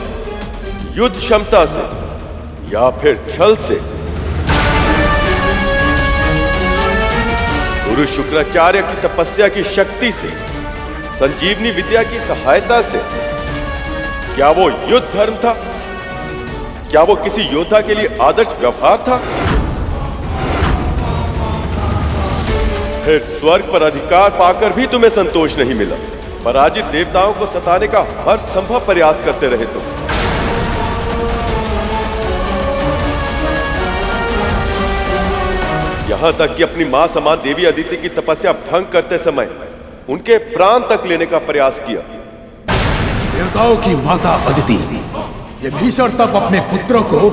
युद्ध क्षमता से, या फिर छल से? गुरु शुक्राचार्य की तपस्या की शक्ति से, संजीवनी विद्या की सहायता से? क्या वो युद्ध धर्म था? क्या वो किसी योद्धा के लिए आदर्श व्यवहार था? फिर स्वर्ग पर अधिकार पाकर भी तुम्हें संतोष नहीं मिला। पराजित देवताओं को सताने का हर संभव प्रयास करते रहे तुम। यहां तक कि अपनी मां समान देवी अदिति की तपस्या भंग करते समय उनके प्राण तक लेने का प्रयास किया।
देवताओं की माता अदिति ये भीषण तप अपने पुत्रों को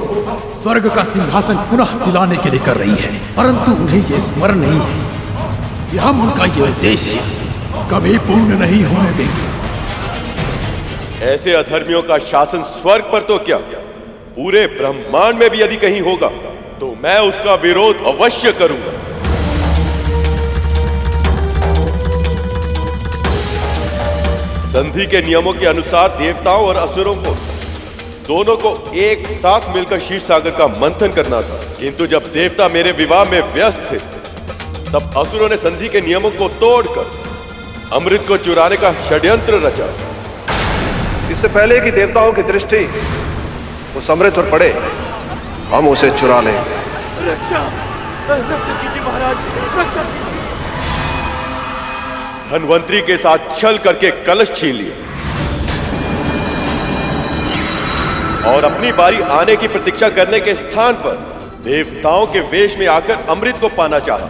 स्वर्ग का सिंहासन पुनः दिलाने के लिए कर रही है, परंतु उन्हें ये स्मरण नहीं है कि हम उनका ये उद्देश्य कभी पूर्ण नहीं होने देंगे।
ऐसे अधर्मियों का शासन स्वर्ग पर तो क्या, पूरे ब्रह्मांड में भी यदि कहीं होगा तो मैं उसका विरोध अवश्य करूंगा। संधि के नियमों के अनुसार देवताओं और असुरों को दोनों को एक साथ मिलकर क्षीर सागर का मंथन करना था, किंतु जब देवता मेरे विवाह में व्यस्त थे तब असुरों ने संधि के नियमों को तोड़कर अमृत को चुराने का षड्यंत्र रचा।
इससे पहले कि देवताओं की दृष्टि उस अमृत पर पड़े, हम उसे चुरा लें।
रक्षा कीजिए महाराज, रक्षा कीजिए।
धनवंतरी के साथ छल करके कलश छीन लिया और अपनी बारी आने की प्रतीक्षा करने के स्थान पर देवताओं के वेश में आकर अमृत को पाना चाहा।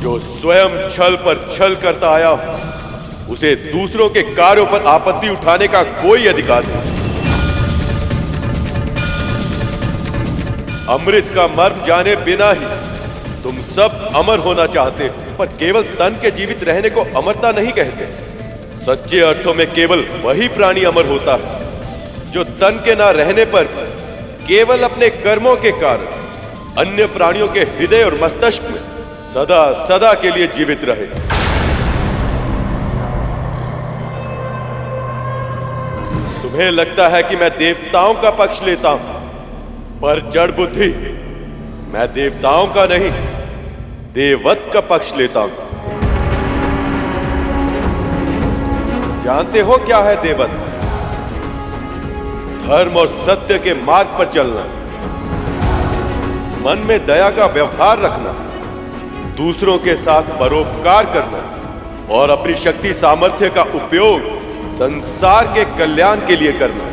जो स्वयं छल पर छल करता आया हो, उसे दूसरों के कार्यों पर आपत्ति उठाने का कोई अधिकार नहीं। अमृत का मर्म जाने बिना ही तुम सब अमर होना चाहते हो, पर केवल तन के जीवित रहने को अमरता नहीं कहते। सच्चे अर्थों में केवल वही प्राणी अमर होता है जो तन के ना रहने पर केवल अपने कर्मों के कारण अन्य प्राणियों के हृदय और मस्तिष्क में सदा सदा के लिए जीवित रहे। तुम्हें लगता है कि मैं देवताओं का पक्ष लेता हूं, पर जड़ बुद्धि, मैं देवताओं का नहीं देववत का पक्ष लेता हूं। जानते हो क्या है देववत? धर्म और सत्य के मार्ग पर चलना, मन में दया का व्यवहार रखना, दूसरों के साथ परोपकार करना और अपनी शक्ति सामर्थ्य का उपयोग संसार के कल्याण के लिए करना।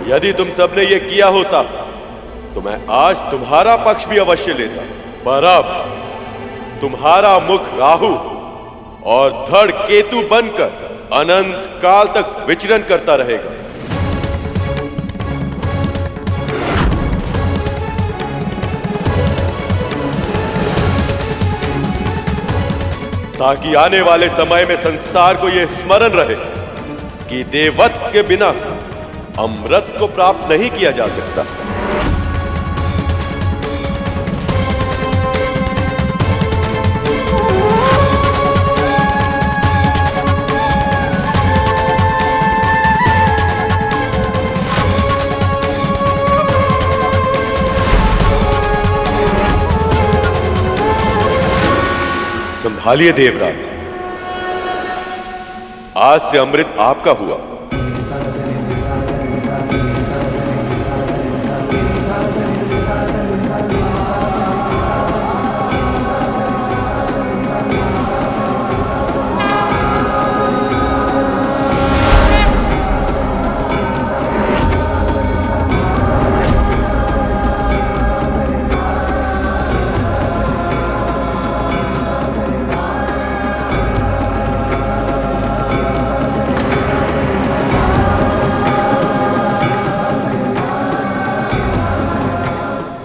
यदि तुम सबने ये किया होता तो मैं आज तुम्हारा पक्ष भी अवश्य लेता, पर अब तुम्हारा मुख राहु और धड़ केतु बनकर अनंत काल तक विचरण करता रहेगा। ताकि आने वाले समय में संसार को यह स्मरण रहे कि देववत के बिना अमृत को प्राप्त नहीं किया जा सकता। संभालिए देवराज, आज से अमृत आपका हुआ।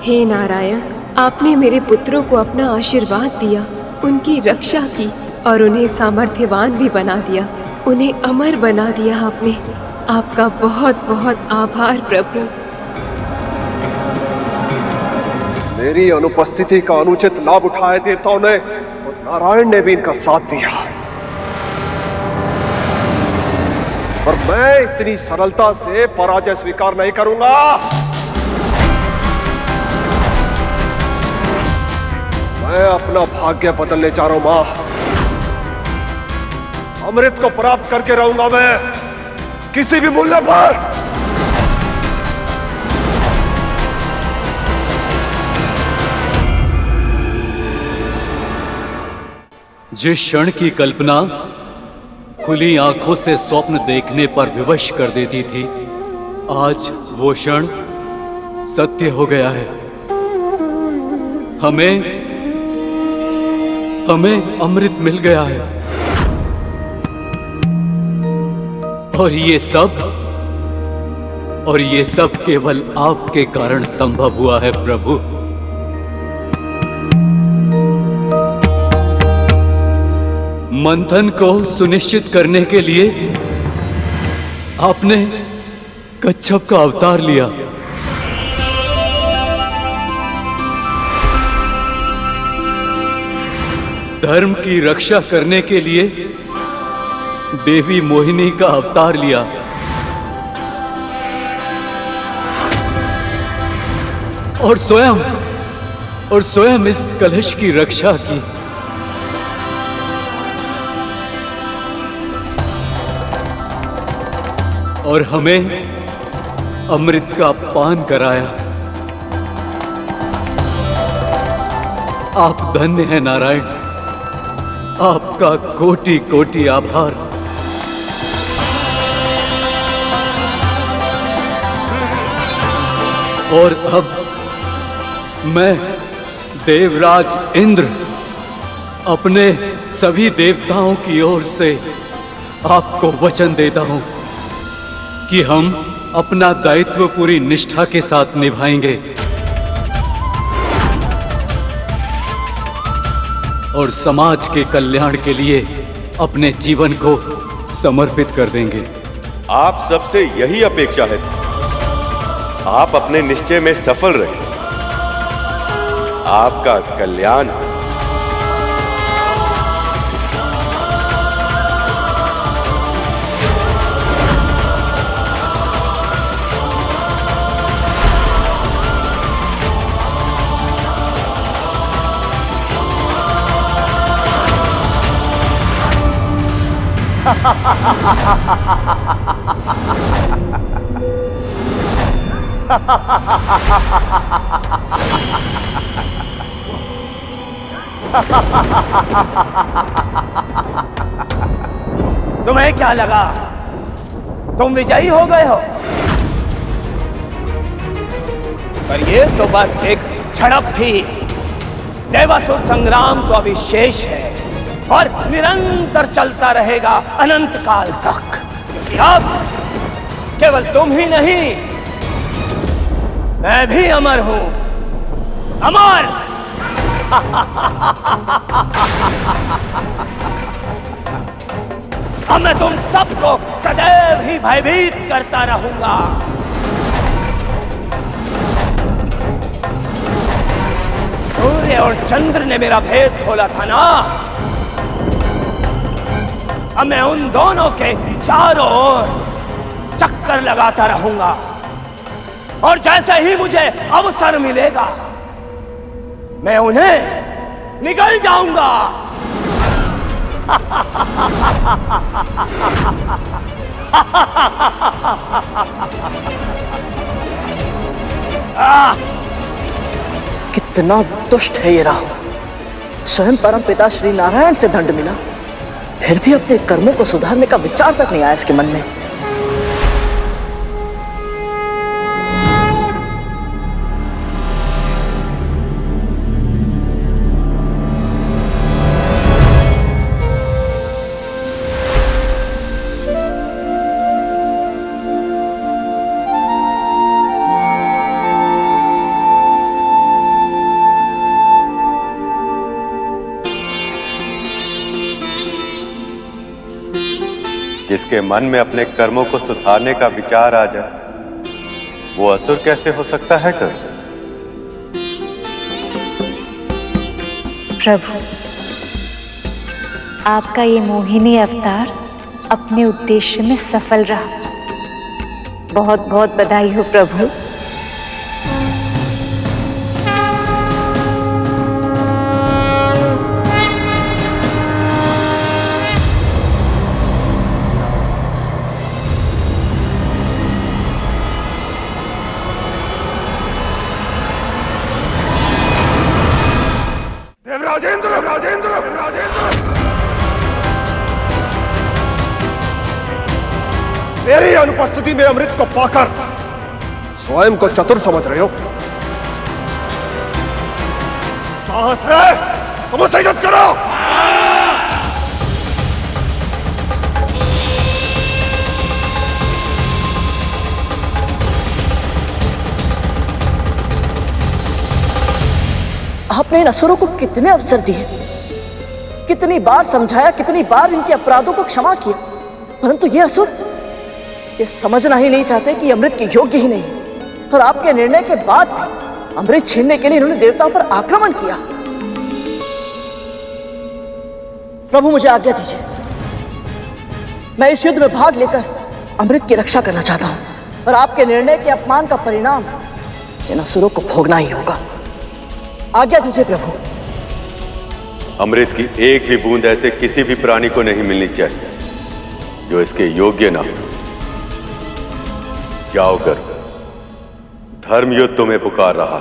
हे नारायण, आपने मेरे पुत्रों को अपना आशीर्वाद दिया, उनकी रक्षा की और उन्हें सामर्थ्यवान भी बना दिया, उन्हें अमर बना दिया आपने। आपका बहुत बहुत आभार प्रभु।
मेरी अनुपस्थिति का अनुचित लाभ उठाए देवताओं ने और नारायण ने भी इनका साथ दिया, पर मैं इतनी सरलता से पराजय स्वीकार नहीं करूंगा। मैं अपना भाग्य बदलने जा रहा हूं मां। अमृत को प्राप्त करके रहूंगा मैं, किसी भी मूल्य पर।
जिस क्षण की कल्पना खुली आंखों से स्वप्न देखने पर विवश कर देती थी, आज वो क्षण सत्य हो गया है। हमें अमृत मिल गया है। और ये सब केवल आपके कारण संभव हुआ है प्रभु। मंथन को सुनिश्चित करने के लिए आपने कच्छप का अवतार लिया। धर्म की रक्षा करने के लिए देवी मोहिनी का अवतार लिया। और स्वयं इस कलश की रक्षा की। और हमें अमृत का पान कराया। आप धन्य हैं नारायण, आपका कोटि कोटि आभार। और अब मैं देवराज इंद्र अपने सभी देवताओं की ओर से आपको वचन देता हूं कि हम अपना दायित्व पूरी निष्ठा के साथ निभाएंगे और समाज के कल्याण के लिए अपने जीवन को समर्पित कर देंगे।
आप सबसे यही अपेक्षा है। आप अपने निश्चय में सफल रहे। आपका कल्याण हो।
तुम्हें क्या लगा तुम विजयी हो गए हो? पर ये तो बस एक झड़प थी। देवासुर संग्राम तो अभी शेष है और निरंतर चलता रहेगा अनंत काल तक। क्योंकि अब केवल तुम ही नहीं, मैं भी अमर हूं। अमर। अब मैं तुम सबको सदैव ही भयभीत करता रहूंगा। सूर्य और चंद्र ने मेरा भेद खोला था ना, अब मैं उन दोनों के चारों ओर चक्कर लगाता रहूंगा और जैसे ही मुझे अवसर मिलेगा मैं उन्हें निगल जाऊंगा।
कितना दुष्ट है ये राहु। स्वयं परम पिता श्री नारायण से दंड मिला, फिर भी अपने कर्मों को सुधारने का विचार तक नहीं आया इसके मन में।
जिसके मन में अपने कर्मों को सुधारने का विचार आ जाए, वो असुर कैसे हो सकता है कर?
प्रभु, आपका ये मोहिनी अवतार अपने उद्देश्य में सफल रहा। बहुत बहुत बधाई हो प्रभु।
मेरी अनुपस्थिति में अमृत को पाकर स्वयं को चतुर समझ रहे हो? साहस है तो मुझसे युद्ध करो।
आपने इन असुरों को कितने अवसर दिए, कितनी बार समझाया, कितनी बार इनके अपराधों को क्षमा किया, परंतु ये असुर ये समझना ही नहीं चाहते कि अमृत के योग्य ही नहीं। और आपके निर्णय के बाद भी अमृत छीनने के लिए इन्होंने देवताओं पर आक्रमण किया। प्रभु मुझे आज्ञा दीजिए, मैं इस युद्ध में भाग लेकर अमृत की रक्षा करना चाहता हूं, और आपके निर्णय के अपमान का परिणाम इन असुरों को भोगना ही होगा। आज्ञा दीजिए प्रभु।
अमृत की एक भी बूंद ऐसे किसी भी प्राणी को नहीं मिलनी चाहिए जो इसके योग्य ना हो। जाओ कर, धर्म युद्ध तुम्हें पुकार रहा।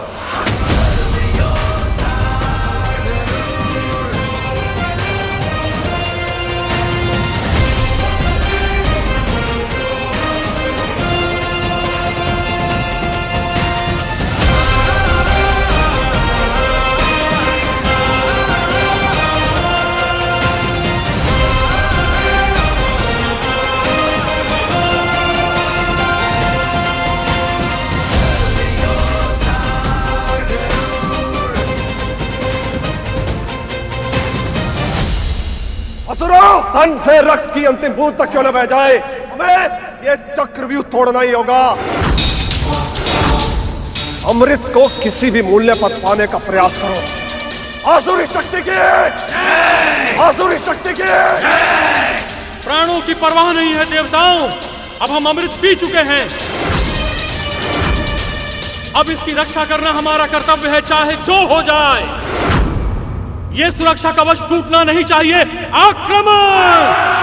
असुरों, तन से रक्त की अंतिम बूंद तक क्यों न बह जाए, हमें ये चक्रव्यूह तोड़ना ही होगा। अमृत को किसी भी मूल्य पर पाने का प्रयास करो। आसुरी शक्ति की, आसुरी शक्ति की।
प्राणों की परवाह नहीं है देवताओं, अब हम अमृत पी चुके हैं। अब इसकी रक्षा करना हमारा कर्तव्य है, चाहे जो हो जाए। ये सुरक्षा कवच टूटना नहीं चाहिए। आक्रमण!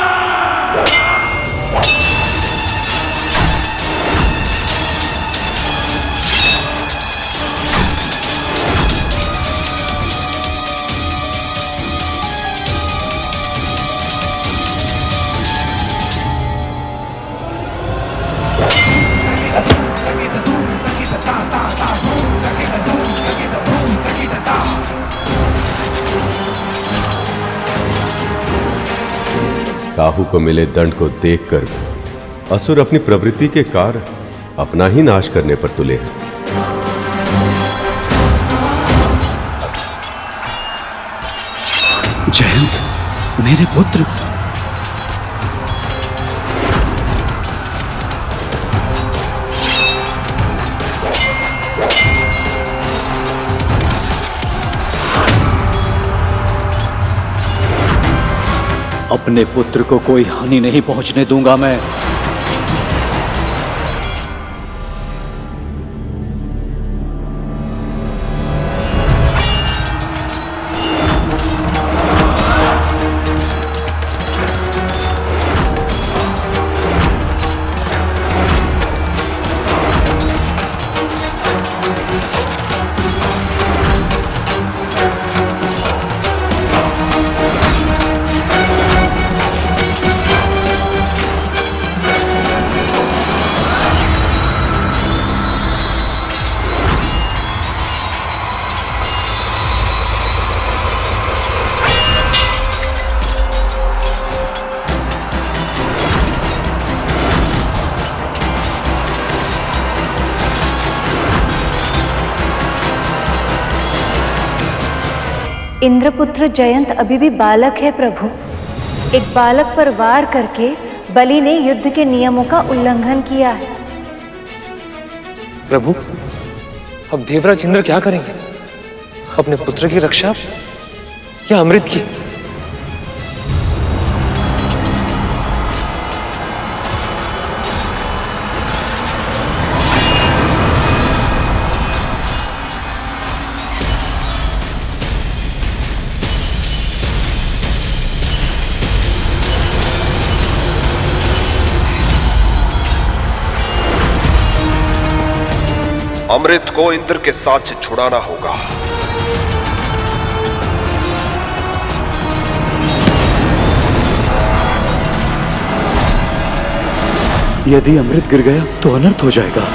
राहु को मिले दंड को देखकर असुर अपनी प्रवृत्ति के कारण अपना ही नाश करने पर तुले हैं।
जयंत, मेरे पुत्र, अपने पुत्र को कोई हानि नहीं पहुंचने दूंगा मैं।
इंद्रपुत्र जयंत अभी भी बालक है प्रभु। एक बालक पर वार करके बलि ने युद्ध के नियमों का उल्लंघन किया है।
प्रभु, अब देवराज इंद्र क्या करेंगे? अपने पुत्र की रक्षा या अमृत की?
अमृत को इंद्र के साथ से छुड़ाना होगा।
यदि अमृत गिर गया तो अनर्थ हो जाएगा।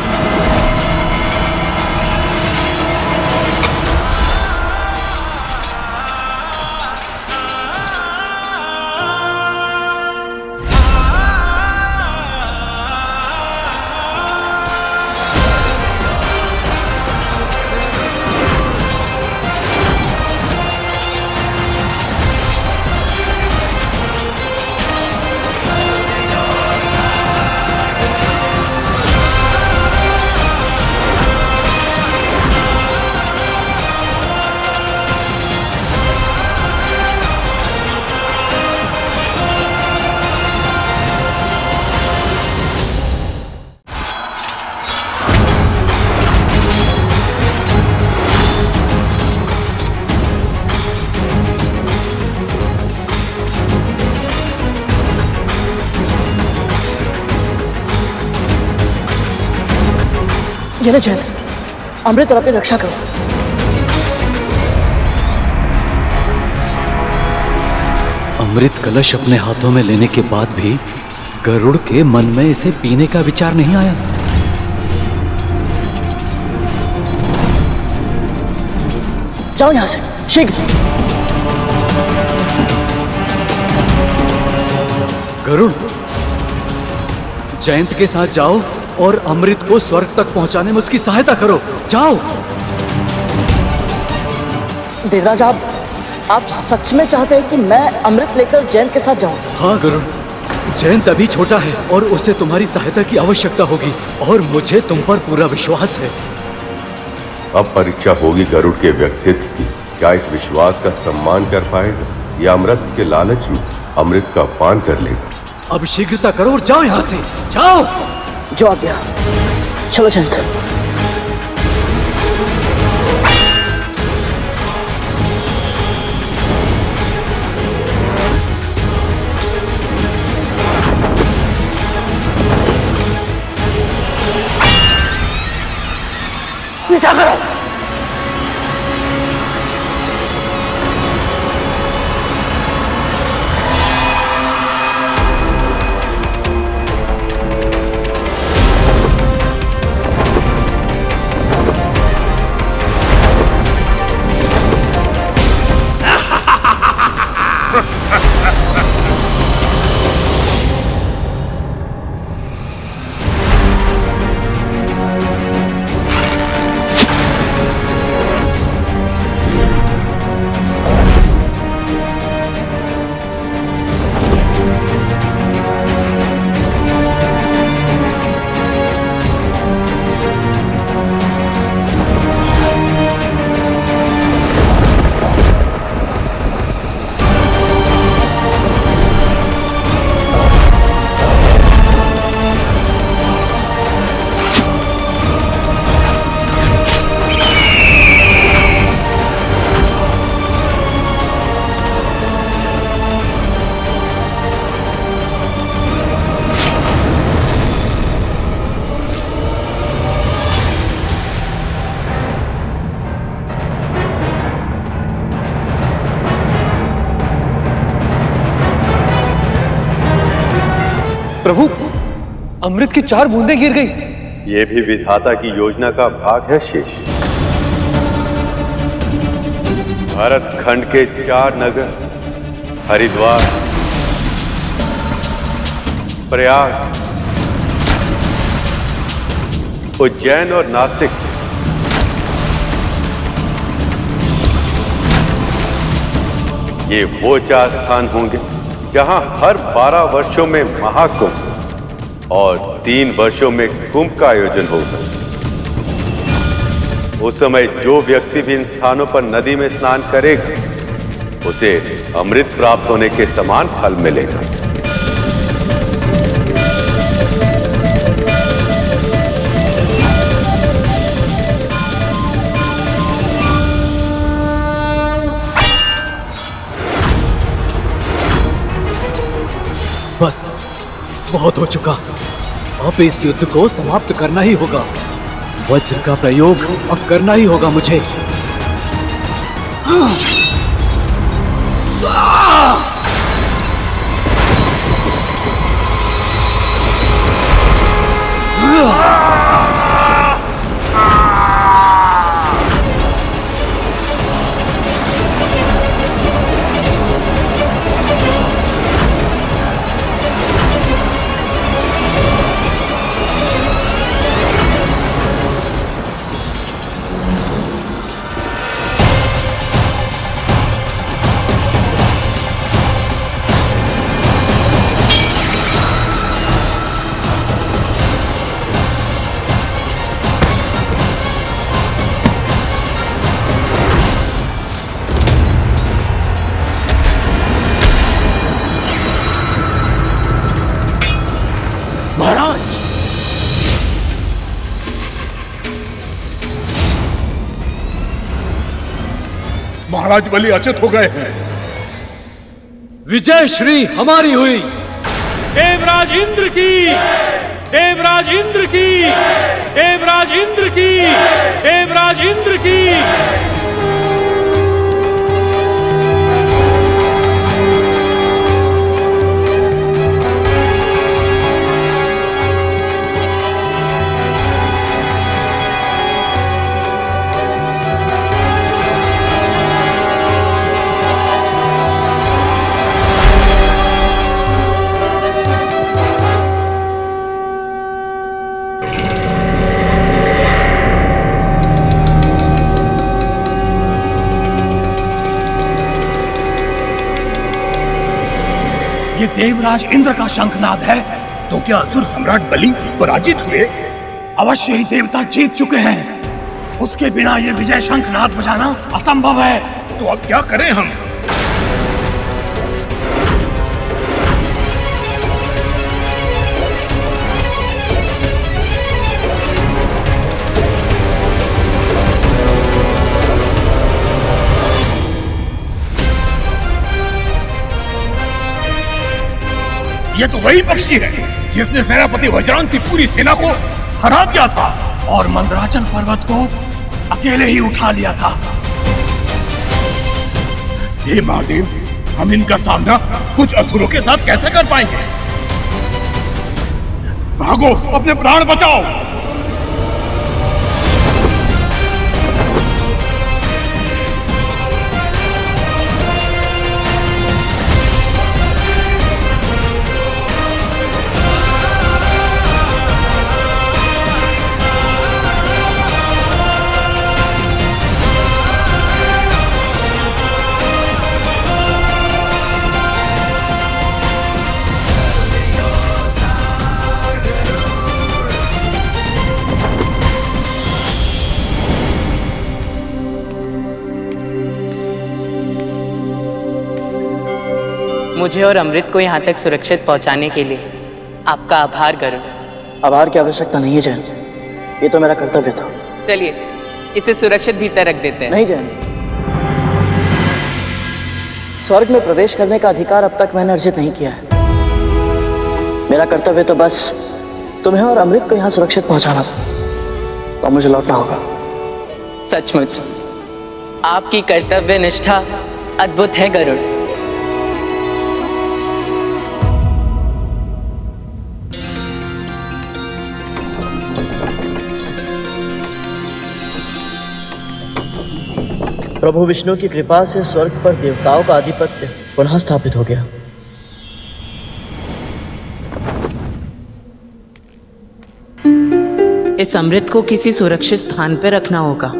ये ले जयंत, अमृत और अपनी रक्षा करो।
अमृत कलश अपने हाथों में लेने के बाद भी गरुड़ के मन में इसे पीने का विचार नहीं आया।
जाओ यहां से शीघ्र।
गरुड़, जयंत के साथ जाओ और अमृत को स्वर्ग तक पहुंचाने में उसकी सहायता करो। जाओ।
देवराज, आप सच में चाहते हैं कि मैं अमृत लेकर जयंत के साथ जाऊं?
हाँ गरुड़, जयंत अभी छोटा है और उसे तुम्हारी सहायता की आवश्यकता होगी और मुझे तुम पर पूरा विश्वास है।
अब परीक्षा होगी गरुड़ के व्यक्तित्व की। क्या इस विश्वास का सम्मान कर पाएगा या अमृत के लालच में अमृत का पान कर लेगा?
अब शीघ्रता करो और जाओ यहाँ से, जाओ।
जो आज्ञा। चलो जयंत। पीछा करो।
प्रभु, अमृत की 4 बूंदें गिर गई।
यह भी विधाता की योजना का भाग है शेष। भारत खंड के 4 नगर हरिद्वार, प्रयाग, उज्जैन और नासिक ये वो 4 स्थान होंगे जहां हर 12 वर्षों में महाकुंभ और 3 वर्षों में कुंभ का आयोजन होगा। उस समय जो व्यक्ति भी इन स्थानों पर नदी में स्नान करेगा उसे अमृत प्राप्त होने के समान फल मिलेगा।
बस बहुत हो चुका। अब इस युद्ध को समाप्त करना ही होगा। वज्र का प्रयोग अब करना ही होगा मुझे।
महाराज बलि अचेत हो गए हैं।
विजय श्री हमारी हुई।
देवराज इंद्र की देवराज इंद्र की, देवराज इंद्र की, देवराज इंद्र की।
ये देवराज इंद्र का शंखनाद है।
तो क्या असुर सम्राट बलि पराजित हुए?
अवश्य ही देवता जीत चुके हैं। उसके बिना ये विजय शंखनाद बजाना असंभव है।
तो अब क्या करें हम? ये तो वही पक्षी है जिसने सेनापति वज्रांग की पूरी सेना को हरा दिया था
और मंदराचल पर्वत को अकेले ही उठा लिया था।
हे महादेव, हम इनका सामना कुछ असुरों के साथ कैसे कर पाएंगे? भागो, अपने प्राण बचाओ।
मुझे और अमृत को यहाँ तक सुरक्षित पहुँचाने के लिए आपका आभार करो।
आभार की आवश्यकता नहीं है जैन, ये तो मेरा कर्तव्य था।
चलिए इसे सुरक्षित भीतर रख देते हैं।
नहीं जैन, स्वर्ग में प्रवेश करने का अधिकार अब तक मैंने अर्जित नहीं किया है। मेरा कर्तव्य तो बस तुम्हें और अमृत को यहाँ सुरक्षित पहुँचाना था, तो मुझे लौटना होगा।
सचमुच आपकी कर्तव्य निष्ठा अद्भुत है गरुड़।
प्रभु विष्णु की कृपा से स्वर्ग पर देवताओं का आधिपत्य पुनः स्थापित हो गया।
इस अमृत को किसी सुरक्षित स्थान पर रखना होगा।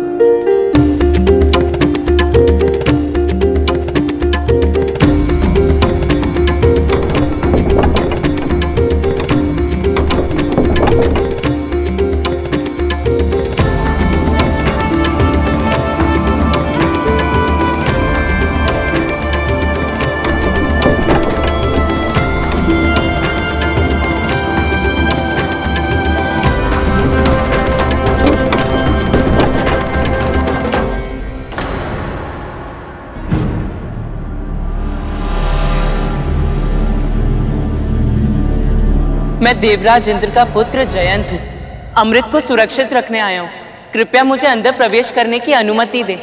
मैं देवराज इंद्र का पुत्र जयंत हूँ। अमृत को सुरक्षित रखने आया हूँ। कृपया मुझे अंदर प्रवेश करने की अनुमति दें।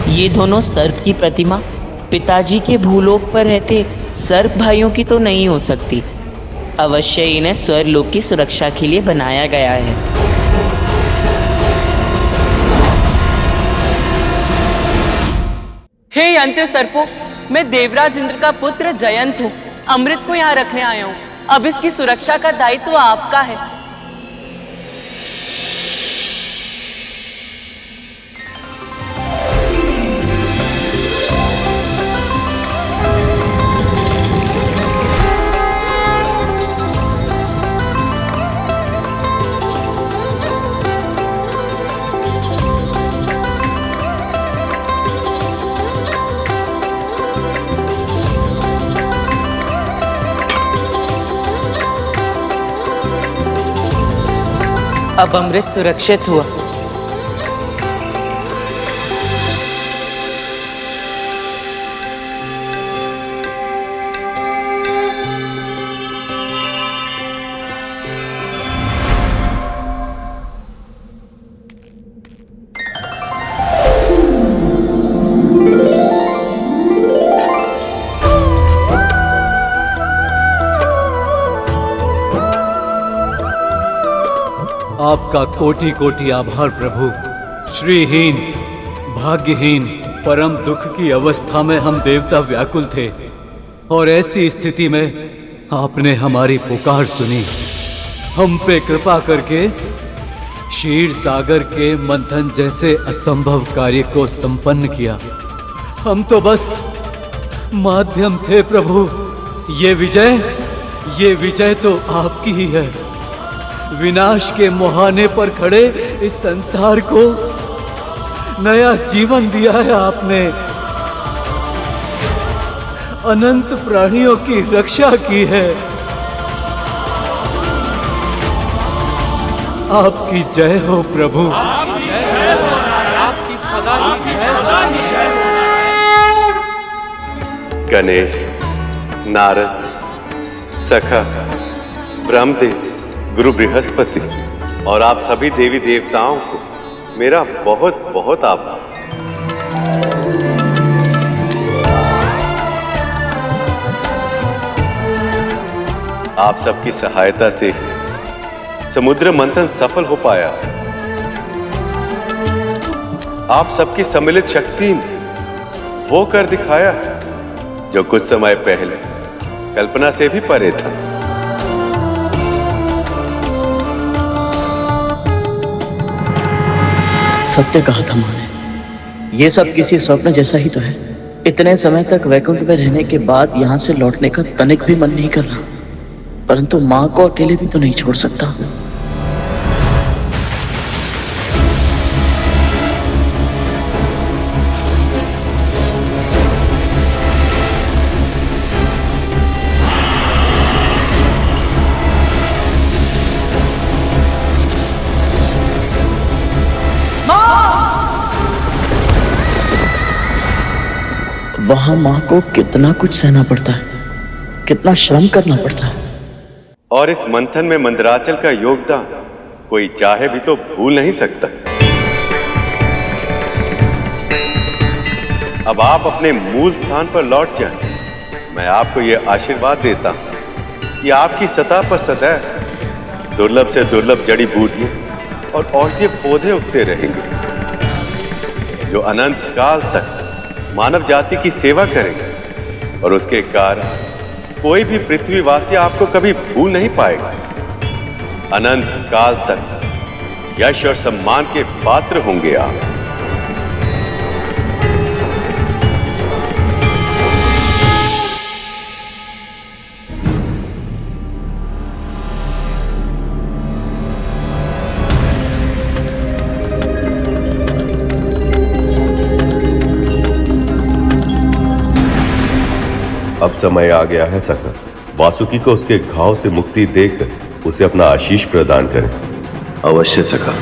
ये दोनों सर्प की प्रतिमा पिताजी के भूलोक पर रहते सर्प भाइयों की तो नहीं हो सकती। अवश्य इन्हें स्वर्लोक की सुरक्षा के लिए बनाया गया है। हे यंत्र सर्पों, मैं देवराज इंद्र का पुत्र जयंत हूँ। अमृत को यहाँ रखने आया हूँ। अब इसकी सुरक्षा का दायित्व आपका है। अब अमृत सुरक्षित हुआ।
आपका कोटि कोटि आभार प्रभु। श्रीहीन, भाग्यहीन, परम दुख की अवस्था में हम देवता व्याकुल थे और ऐसी स्थिति में आपने हमारी पुकार सुनी। हम पे कृपा करके क्षीर सागर के मंथन जैसे असंभव कार्य को संपन्न किया। हम तो बस माध्यम थे प्रभु। ये विजय तो आपकी ही है। विनाश के मुहाने पर खड़े इस संसार को नया जीवन दिया है आपने। अनंत प्राणियों की रक्षा की है। आपकी जय हो प्रभु।
आपकी सदा ही जय।
गणेश, नारद, सखा, ब्रह्मदेव, गुरु बृहस्पति और आप सभी देवी देवताओं को मेरा बहुत बहुत आभार। आप सबकी सहायता से समुद्र मंथन सफल हो पाया। आप सबकी सम्मिलित शक्ति ने वो कर दिखाया जो कुछ समय पहले कल्पना से भी परे था।
सत्य कहा था माँ ने। ये सब किसी स्वप्न जैसा ही तो है। इतने समय तक वैकुंठ में रहने के बाद यहाँ से लौटने का तनिक भी मन नहीं कर रहा, परंतु माँ को अकेले भी तो नहीं छोड़ सकता। वहां माँ को कितना कुछ सहना पड़ता है, कितना श्रम करना पड़ता है।
और इस मंथन में मंदराचल का योगदान कोई चाहे भी तो भूल नहीं सकता। अब आप अपने मूल स्थान पर लौट जाएं। मैं आपको यह आशीर्वाद देता हूं कि आपकी सतह पर सदैव दुर्लभ से दुर्लभ जड़ी बूटियां और औषधीय पौधे उगते रहेंगे, जो अनंत काल तक मानव जाति की सेवा करेंगे। और उसके कारण कोई भी पृथ्वीवासी आपको कभी भूल नहीं पाएगा। अनंत काल तक यश और सम्मान के पात्र होंगे आप। अब समय आ गया है सखा, वासुकी को उसके घाव से मुक्ति देकर उसे अपना आशीष प्रदान करें।
अवश्य सखा।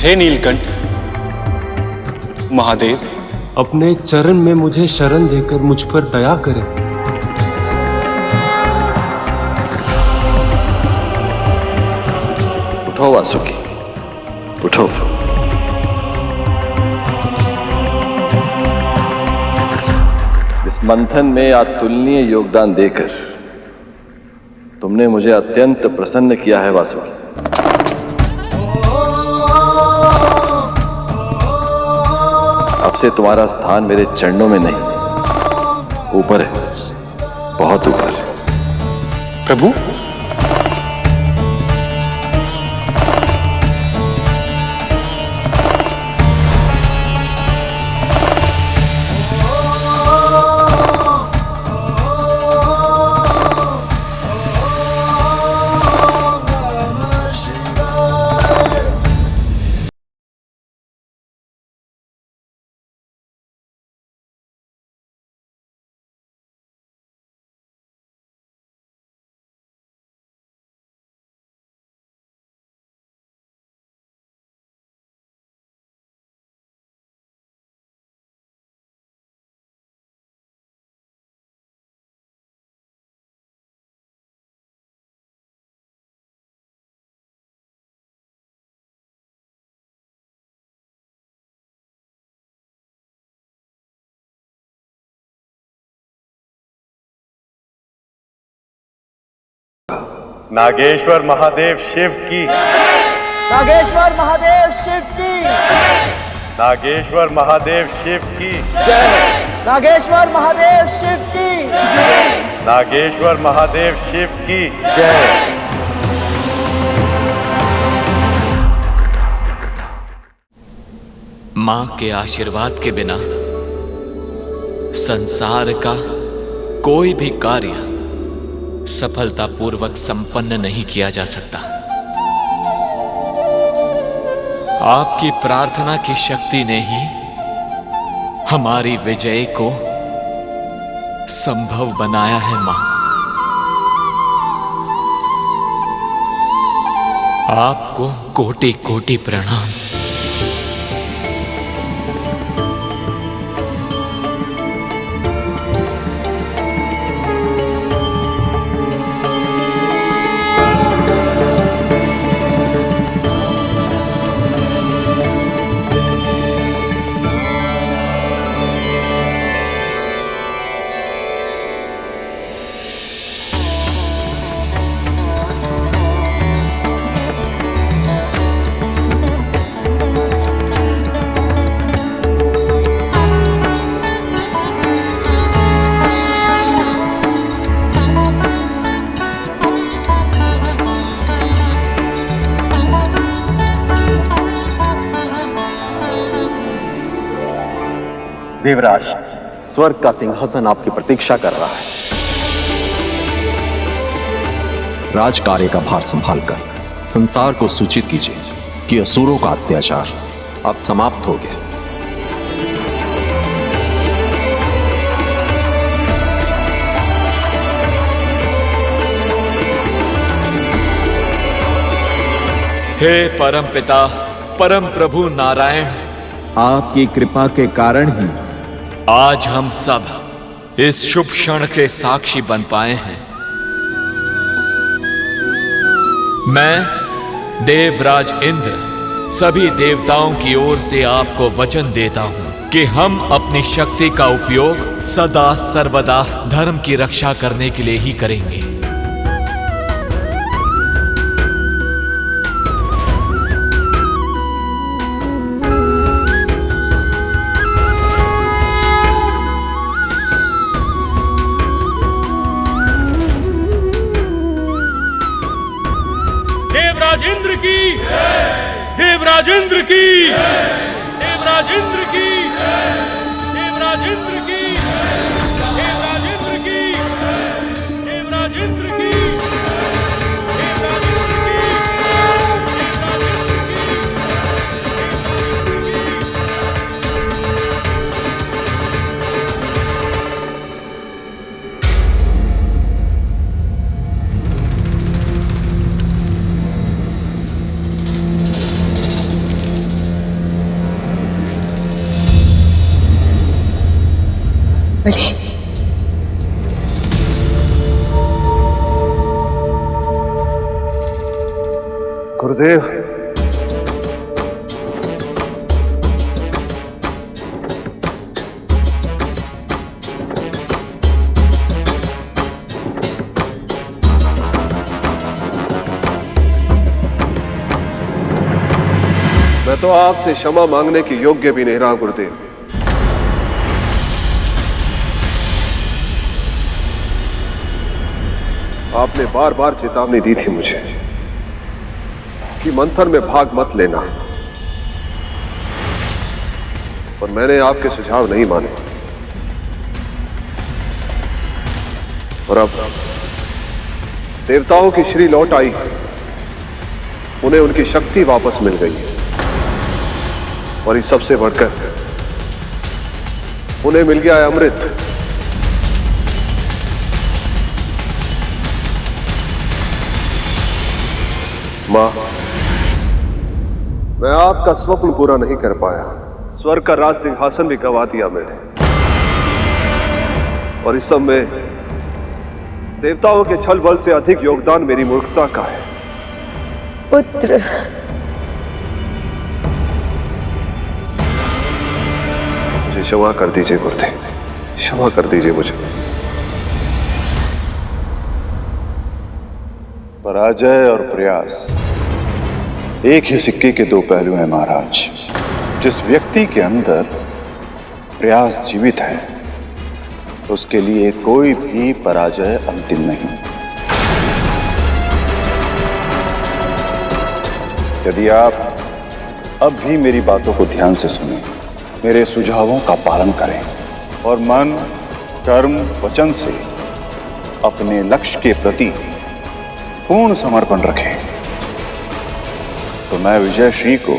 हे नीलकंठ, महादेव, अपने चरण में मुझे शरण देकर मुझ पर दया करें।
उठो वासुकी, उठो। इस मंथन में अतुलनीय योगदान देकर तुमने मुझे अत्यंत प्रसन्न किया है वासुकी। अब से तुम्हारा स्थान मेरे चरणों में नहीं, ऊपर है, बहुत ऊपर।
प्रभु,
नागेश्वर महादेव शिव की।
नागेश्वर महादेव शिव की
नागेश्वर महादेव शिव की
जय। नागेश्वर महादेव शिव की जय।
नागेश्वर महादेव शिव की
जय।
मां के आशीर्वाद के बिना संसार का कोई भी कार्य सफलतापूर्वक संपन्न नहीं किया जा सकता। आपकी प्रार्थना की शक्ति ने ही हमारी विजय को संभव बनाया है मां। आपको कोटि कोटि प्रणाम।
देवराज, स्वर्ग का सिंहासन आपकी प्रतीक्षा कर रहा है।
राज कार्य का भार संभालकर संसार को सूचित कीजिए कि असुरों का अत्याचार अब समाप्त हो गया।
हे परम पिता, परम प्रभु नारायण, आपकी कृपा के कारण ही आज हम सब इस शुभ क्षण के साक्षी बन पाए हैं। मैं देवराज इंद्र सभी देवताओं की ओर से आपको वचन देता हूं कि हम अपनी शक्ति का उपयोग सदा सर्वदा धर्म की रक्षा करने के लिए ही करेंगे।
देवराज इंद्र की, देवराज इंद्र की, देवराज इंद्र की, देवराज इंद्र की, देवराज इंद्र की, देवराज इंद्र की, देवराज इंद्र की,
गुरुदेव, मैं तो आपसे क्षमा मांगने के योग्य भी नहीं रहा गुरुदेव। आपने बार बार चेतावनी दी थी मुझे कि मंथन में भाग मत लेना, पर मैंने आपके सुझाव नहीं माने। और अब देवताओं की श्री लौट आई, उन्हें उनकी शक्ति वापस मिल गई है, और इस सबसे बढ़कर उन्हें मिल गया है अमृत। मां, मैं आपका स्वप्न पूरा नहीं कर पाया। स्वर्ग का राज सिंहासन भी गंवा दिया मैंने, और इस सब में देवताओं के छल बल से अधिक योगदान मेरी मूर्खता का है।
पुत्र,
मुझे क्षमा कर दीजिए गुरुदेव, क्षमा कर दीजिए मुझे।
पराजय और प्रयास एक ही सिक्के के दो पहलू हैं महाराज। जिस व्यक्ति के अंदर प्रयास जीवित है उसके लिए कोई भी पराजय अंतिम नहीं। यदि आप अब भी मेरी बातों को ध्यान से सुनें, मेरे सुझावों का पालन करें और मन, कर्म, वचन से अपने लक्ष्य के प्रति पूर्ण समर्पण रखें, तो मैं विजयश्री को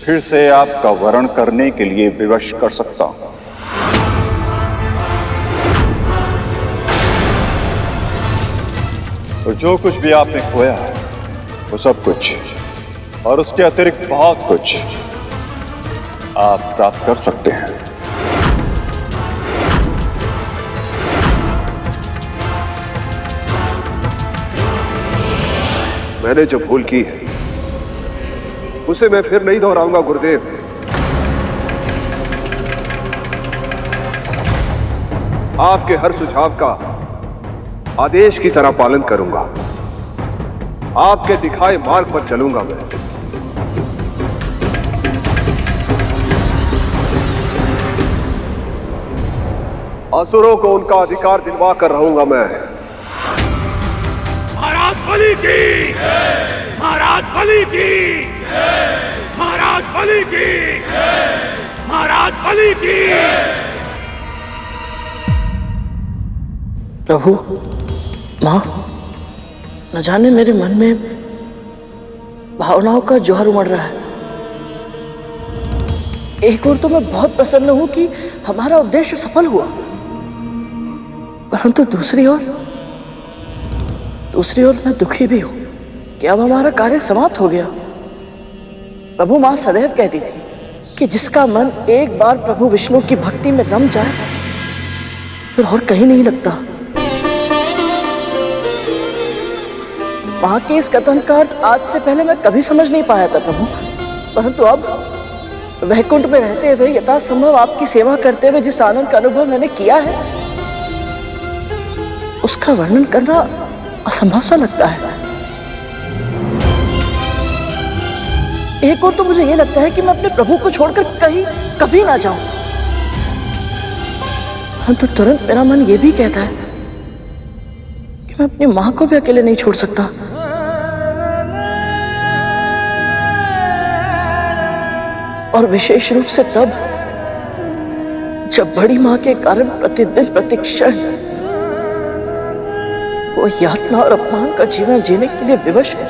फिर से आपका वरण करने के लिए विवश कर सकता हूं। और जो कुछ भी आपने खोया है वो सब कुछ और उसके अतिरिक्त बहुत कुछ आप प्राप्त कर सकते हैं।
मैंने जो भूल की है उसे मैं फिर नहीं दोहराऊंगा गुरुदेव। आपके हर सुझाव का आदेश की तरह पालन करूंगा। आपके दिखाए मार्ग पर चलूंगा मैं। असुरों को उनका अधिकार दिलवा कर रहूंगा मैं।
महाराज बलि की, महाराज बलि की, महाराज बलि की, महाराज बलि की।
प्रभु, माँ, न जाने मेरे मन में भावनाओं का ज्वार उमड़ रहा है। एक ओर तो मैं बहुत प्रसन्न हूं कि हमारा उद्देश्य सफल हुआ, परंतु दूसरी ओर मैं दुखी भी हूं कि अब हमारा कार्य समाप्त हो गया। प्रभु, मां सदैव कहती थी कि जिसका मन एक बार प्रभु विष्णु की भक्ति में रम जाए फिर और कहीं नहीं लगता। मां के इस कथन का अर्थ आज से पहले मैं कभी समझ नहीं पाया था प्रभु, परंतु अब वैकुंठ में रहते हुए यथासंभव आपकी सेवा करते हुए जिस आनंद का अनुभव मैंने किया है उसका वर्णन करना असंभव सा लगता है। एक और तो मुझे यह लगता है कि मैं अपने प्रभु को छोड़कर कहीं कभी ना जाऊं, परंतु तुरंत मेरा मन यह भी कहता है कि मैं अपनी मां को भी अकेले नहीं छोड़ सकता। और विशेष रूप से तब जब बड़ी मां के कारण प्रतिदिन प्रतिक्षण वो यातना और अपमान का जीवन जीने के लिए विवश है।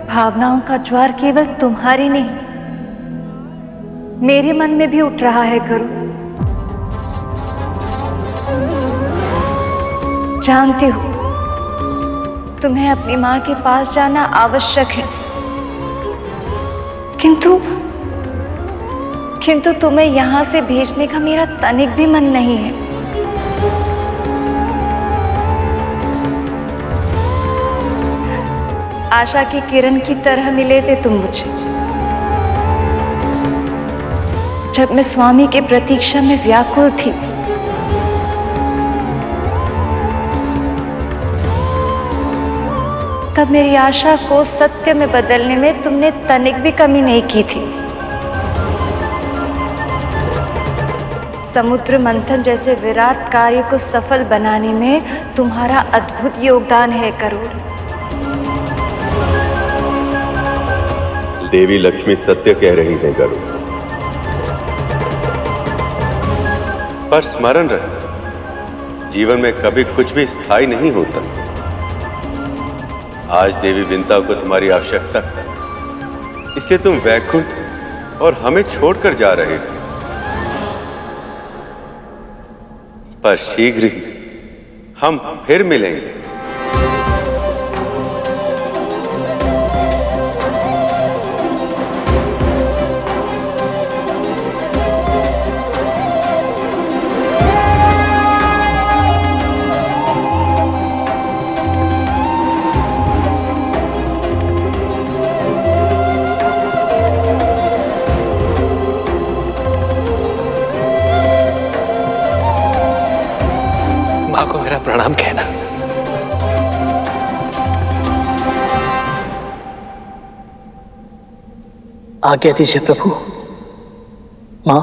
भावनाओं का ज्वार केवल तुम्हारी नहीं, मेरे मन में भी उठ रहा है गुरु। जानती हूं तुम्हें अपनी मां के पास जाना आवश्यक है, किंतु तुम्हें यहां से भेजने का मेरा तनिक भी मन नहीं है। आशा की किरण की तरह मिले थे तुम मुझे जब मैं स्वामी के प्रतीक्षा में व्याकुल थी। तब मेरी आशा को सत्य में बदलने में तुमने तनिक भी कमी नहीं की थी। समुद्र मंथन जैसे विराट कार्य को सफल बनाने में तुम्हारा अद्भुत योगदान है करुण।
देवी लक्ष्मी सत्य कह रही है गरुड़, पर स्मरण रहे जीवन में कभी कुछ भी स्थायी नहीं होता। आज देवी विंता को तुम्हारी आवश्यकता है, इसलिए तुम वैकुंठ और हमें छोड़कर जा रहे हो, पर शीघ्र ही हम फिर मिलेंगे।
माँ को मेरा प्रणाम कहना।
आज्ञा दीजिए प्रभु। माँ,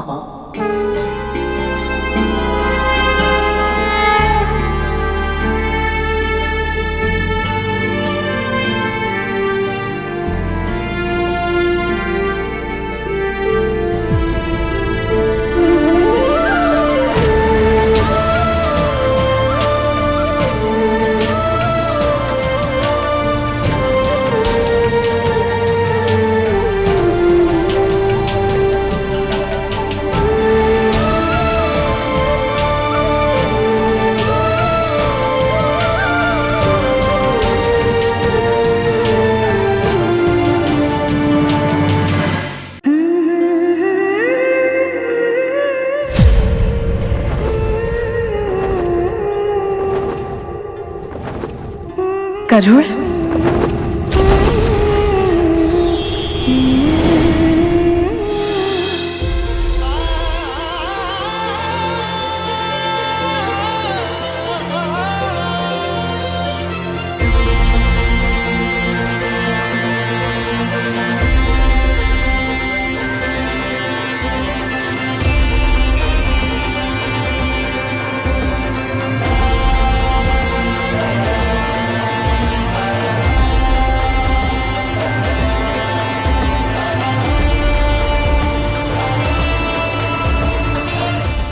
गरुड़,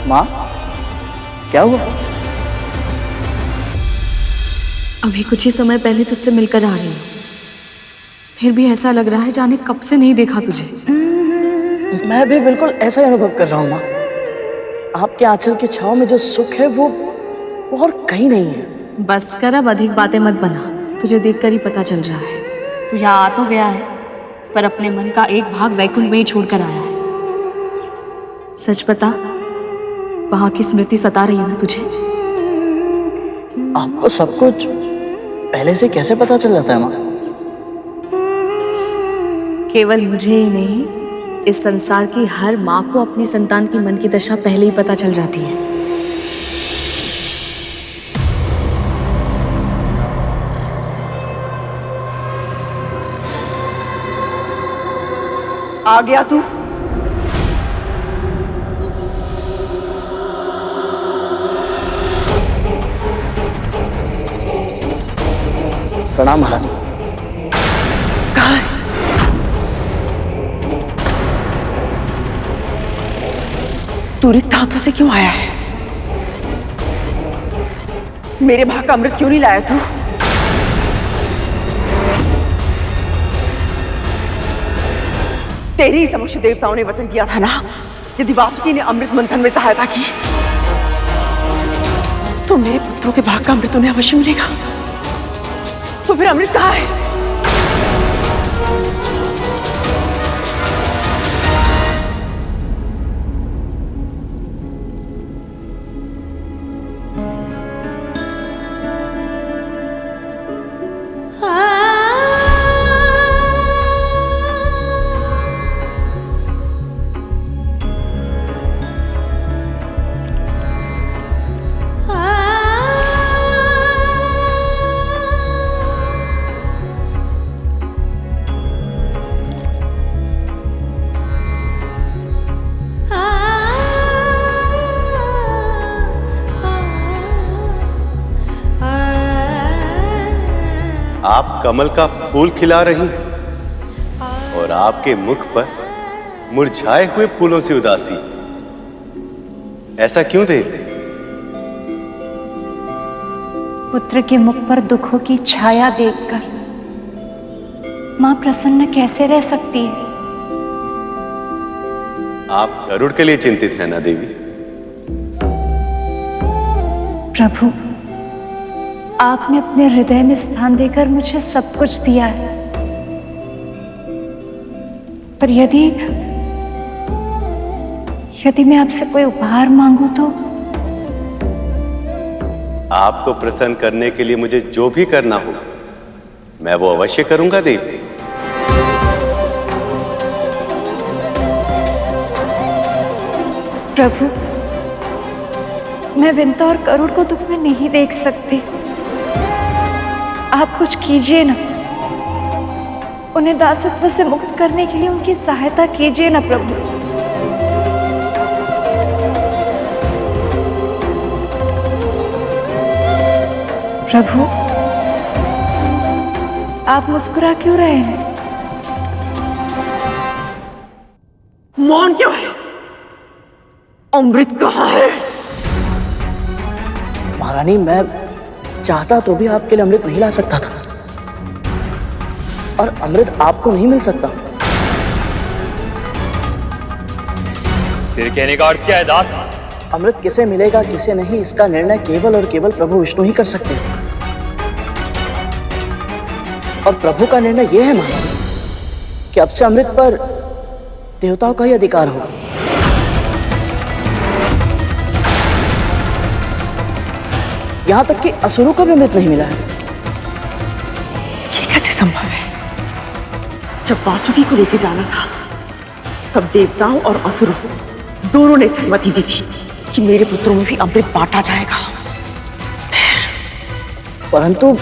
माँ, क्या हुआ?
अभी कुछ ही समय पहले तुझसे मिलकर आ रही हूँ, फिर भी ऐसा लग रहा है जाने कब से नहीं देखा तुझे।
मैं भी बिल्कुल ऐसा ही अनुभव कर रहा हूँ माँ। आपके आंचल की छाव में जो सुख है वो और कहीं नहीं है।
बस कर, अब अधिक बातें मत बना। तुझे देखकर ही पता चल रहा है तू यहाँ आ तो गया है, पर अपने मन का एक भाग वैकुंठ में ही छोड़कर आया है। सच बता, वहां की स्मृति सता रही है ना तुझे?
आपको सब कुछ पहले से कैसे पता चल जाता है माँ?
केवल मुझे ही नहीं, इस संसार की हर माँ को अपनी संतान की मन की दशा पहले ही पता चल जाती है।
आ गया तू? प्रणाम महारानी। कहाँ है?
तू रिक्त हाथों से क्यों आया है? मेरे भाग का अमृत क्यों नहीं लाया तू? तेरी ही समक्ष देवताओं ने वचन दिया था ना, यदि वासुकी ने अमृत मंथन में सहायता की तो मेरे पुत्रों के भाग का अमृत उन्हें अवश्य मिलेगा। तो फिर अमृत कहाँ है?
आप कमल का फूल खिला रही और आपके मुख पर मुरझाए हुए फूलों से उदासी, ऐसा क्यों देवी?
पुत्र के मुख पर दुखों की छाया देखकर मां प्रसन्न कैसे रह सकती है?
आप गरुड़ के लिए चिंतित हैं ना देवी?
प्रभु, आपने अपने हृदय में स्थान देकर मुझे सब कुछ दिया है, पर यदि मैं आपसे कोई उपहार मांगू तो?
आपको प्रसन्न करने के लिए मुझे जो भी करना हो मैं वो अवश्य करूंगा देवी।
प्रभु, मैं विंता और करुण को दुख में नहीं देख सकती। आप कुछ कीजिए ना, उन्हें दासत्व से मुक्त करने के लिए उनकी सहायता कीजिए ना प्रभु। प्रभु, आप मुस्कुरा क्यों रहे हैं?
मौन क्यों है? अमृत कहाँ है?
महारानी, मैं चाहता तो भी आपके लिए अमृत नहीं ला सकता था, और अमृत आपको नहीं मिल सकता।
फिर कहने का अर्थ क्या है दास?
अमृत किसे मिलेगा किसे नहीं, इसका निर्णय केवल और केवल प्रभु विष्णु ही कर सकते हैं। और प्रभु का निर्णय यह है महारानी कि अब से अमृत पर देवताओं का ही अधिकार होगा। यहां तक कि असुरों को भी अमृत नहीं मिला है।
ये कैसे संभव है? जब वासुकी को लेके जाना था तब देवताओं और असुरों दोनों ने सहमति दी थी कि मेरे पुत्रों में भी अमृत बांटा जाएगा।
परंतु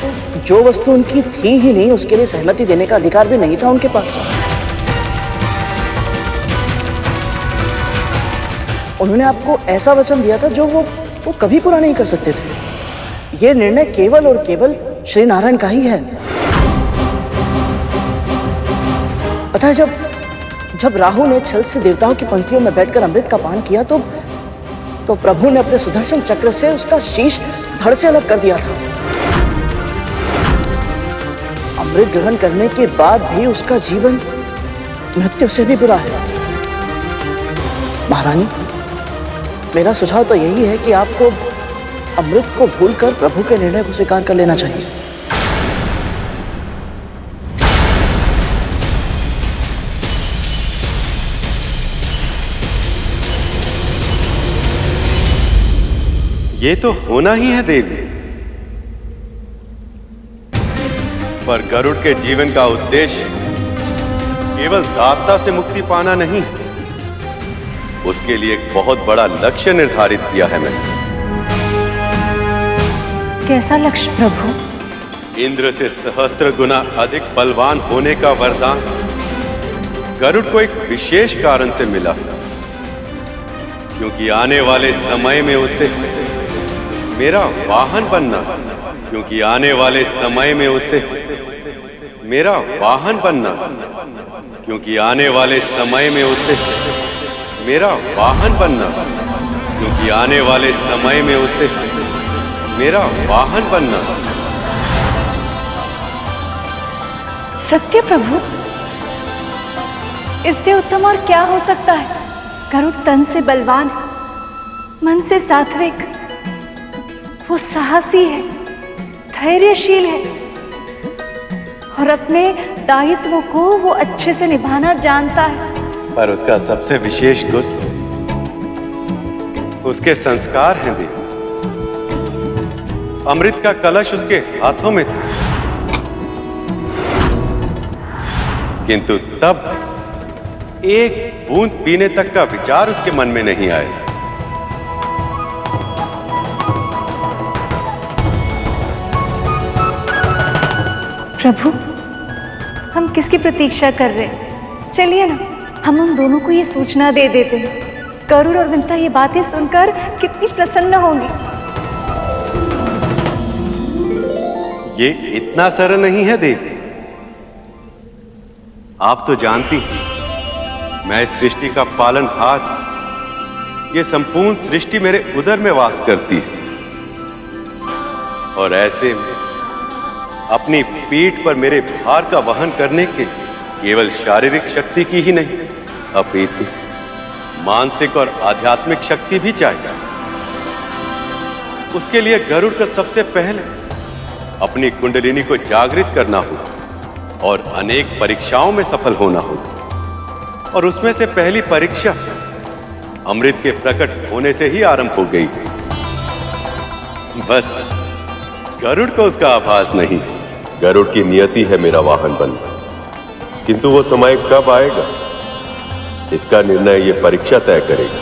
जो वस्तु उनकी थी ही नहीं, उसके लिए सहमति देने का अधिकार भी नहीं था उनके पास। उन्होंने आपको ऐसा वचन दिया था जो वो कभी पूरा नहीं कर सकते थे। यह निर्णय केवल और केवल श्री नारायण का ही है। पता है, जब राहु ने छल से देवताओं की पंक्तियों में बैठकर अमृत का पान किया तो प्रभु ने अपने सुदर्शन चक्र से उसका शीश धड़ से अलग कर दिया था। अमृत ग्रहण करने के बाद भी उसका जीवन मृत्यु से भी बुरा है। महारानी, मेरा सुझाव तो यही है कि आपको अमृत को भूलकर प्रभु के निर्णय को स्वीकार कर लेना चाहिए।
ये तो होना ही है देवी, पर गरुड़ के जीवन का उद्देश्य केवल दासता से मुक्ति पाना नहीं, उसके लिए एक बहुत बड़ा लक्ष्य निर्धारित किया है मैंने।
कैसा लक्ष्य प्रभु?
इंद्र से सहस्त्र गुना अधिक बलवान होने का वरदान गरुड़ को एक विशेष कारण से मिला, क्योंकि आने वाले समय में उसे मेरा वाहन बनना, क्योंकि आने वाले समय में उसे मेरा वाहन बनना, क्योंकि आने वाले समय में उसे मेरा वाहन बनना, क्योंकि आने वाले समय में उसे मेरा वाहन बनना।
सत्य प्रभु, इससे उत्तम और क्या हो सकता है? गरुड़ तन से बलवान, मन से सात्विक, वो साहसी है, धैर्यशील है और अपने दायित्वों को वो अच्छे से निभाना जानता है।
पर उसका सबसे विशेष गुण उसके संस्कार हैं देवी। अमृत का कलश उसके हाथों में था, किंतु तब एक बूंद पीने तक का विचार उसके मन में नहीं आया।
प्रभु, हम किसकी प्रतीक्षा कर रहे हैं? चलिए ना, हम उन दोनों को ये सूचना दे देते हैं। गरुड़ और विंता ये बातें सुनकर कितनी प्रसन्न होंगी।
ये इतना सरल नहीं है देवी। आप तो जानती हैं, मैं इस सृष्टि का पालनहार, ये संपूर्ण सृष्टि मेरे उदर में वास करती है, और ऐसे में अपनी पीठ पर मेरे भार का वहन करने के केवल शारीरिक शक्ति की ही नहीं, अपितु मानसिक और आध्यात्मिक शक्ति भी चाहिए। उसके लिए गरुड़ का सबसे पहले अपनी कुंडलिनी को जागृत करना होगा और अनेक परीक्षाओं में सफल होना होगा, और उसमें से पहली परीक्षा अमृत के प्रकट होने से ही आरंभ हो गई। बस गरुड़ को उसका आभास नहीं। गरुड़ की नियति है मेरा वाहन बनना, किंतु वो समय कब आएगा, इसका निर्णय ये परीक्षा तय करेगी।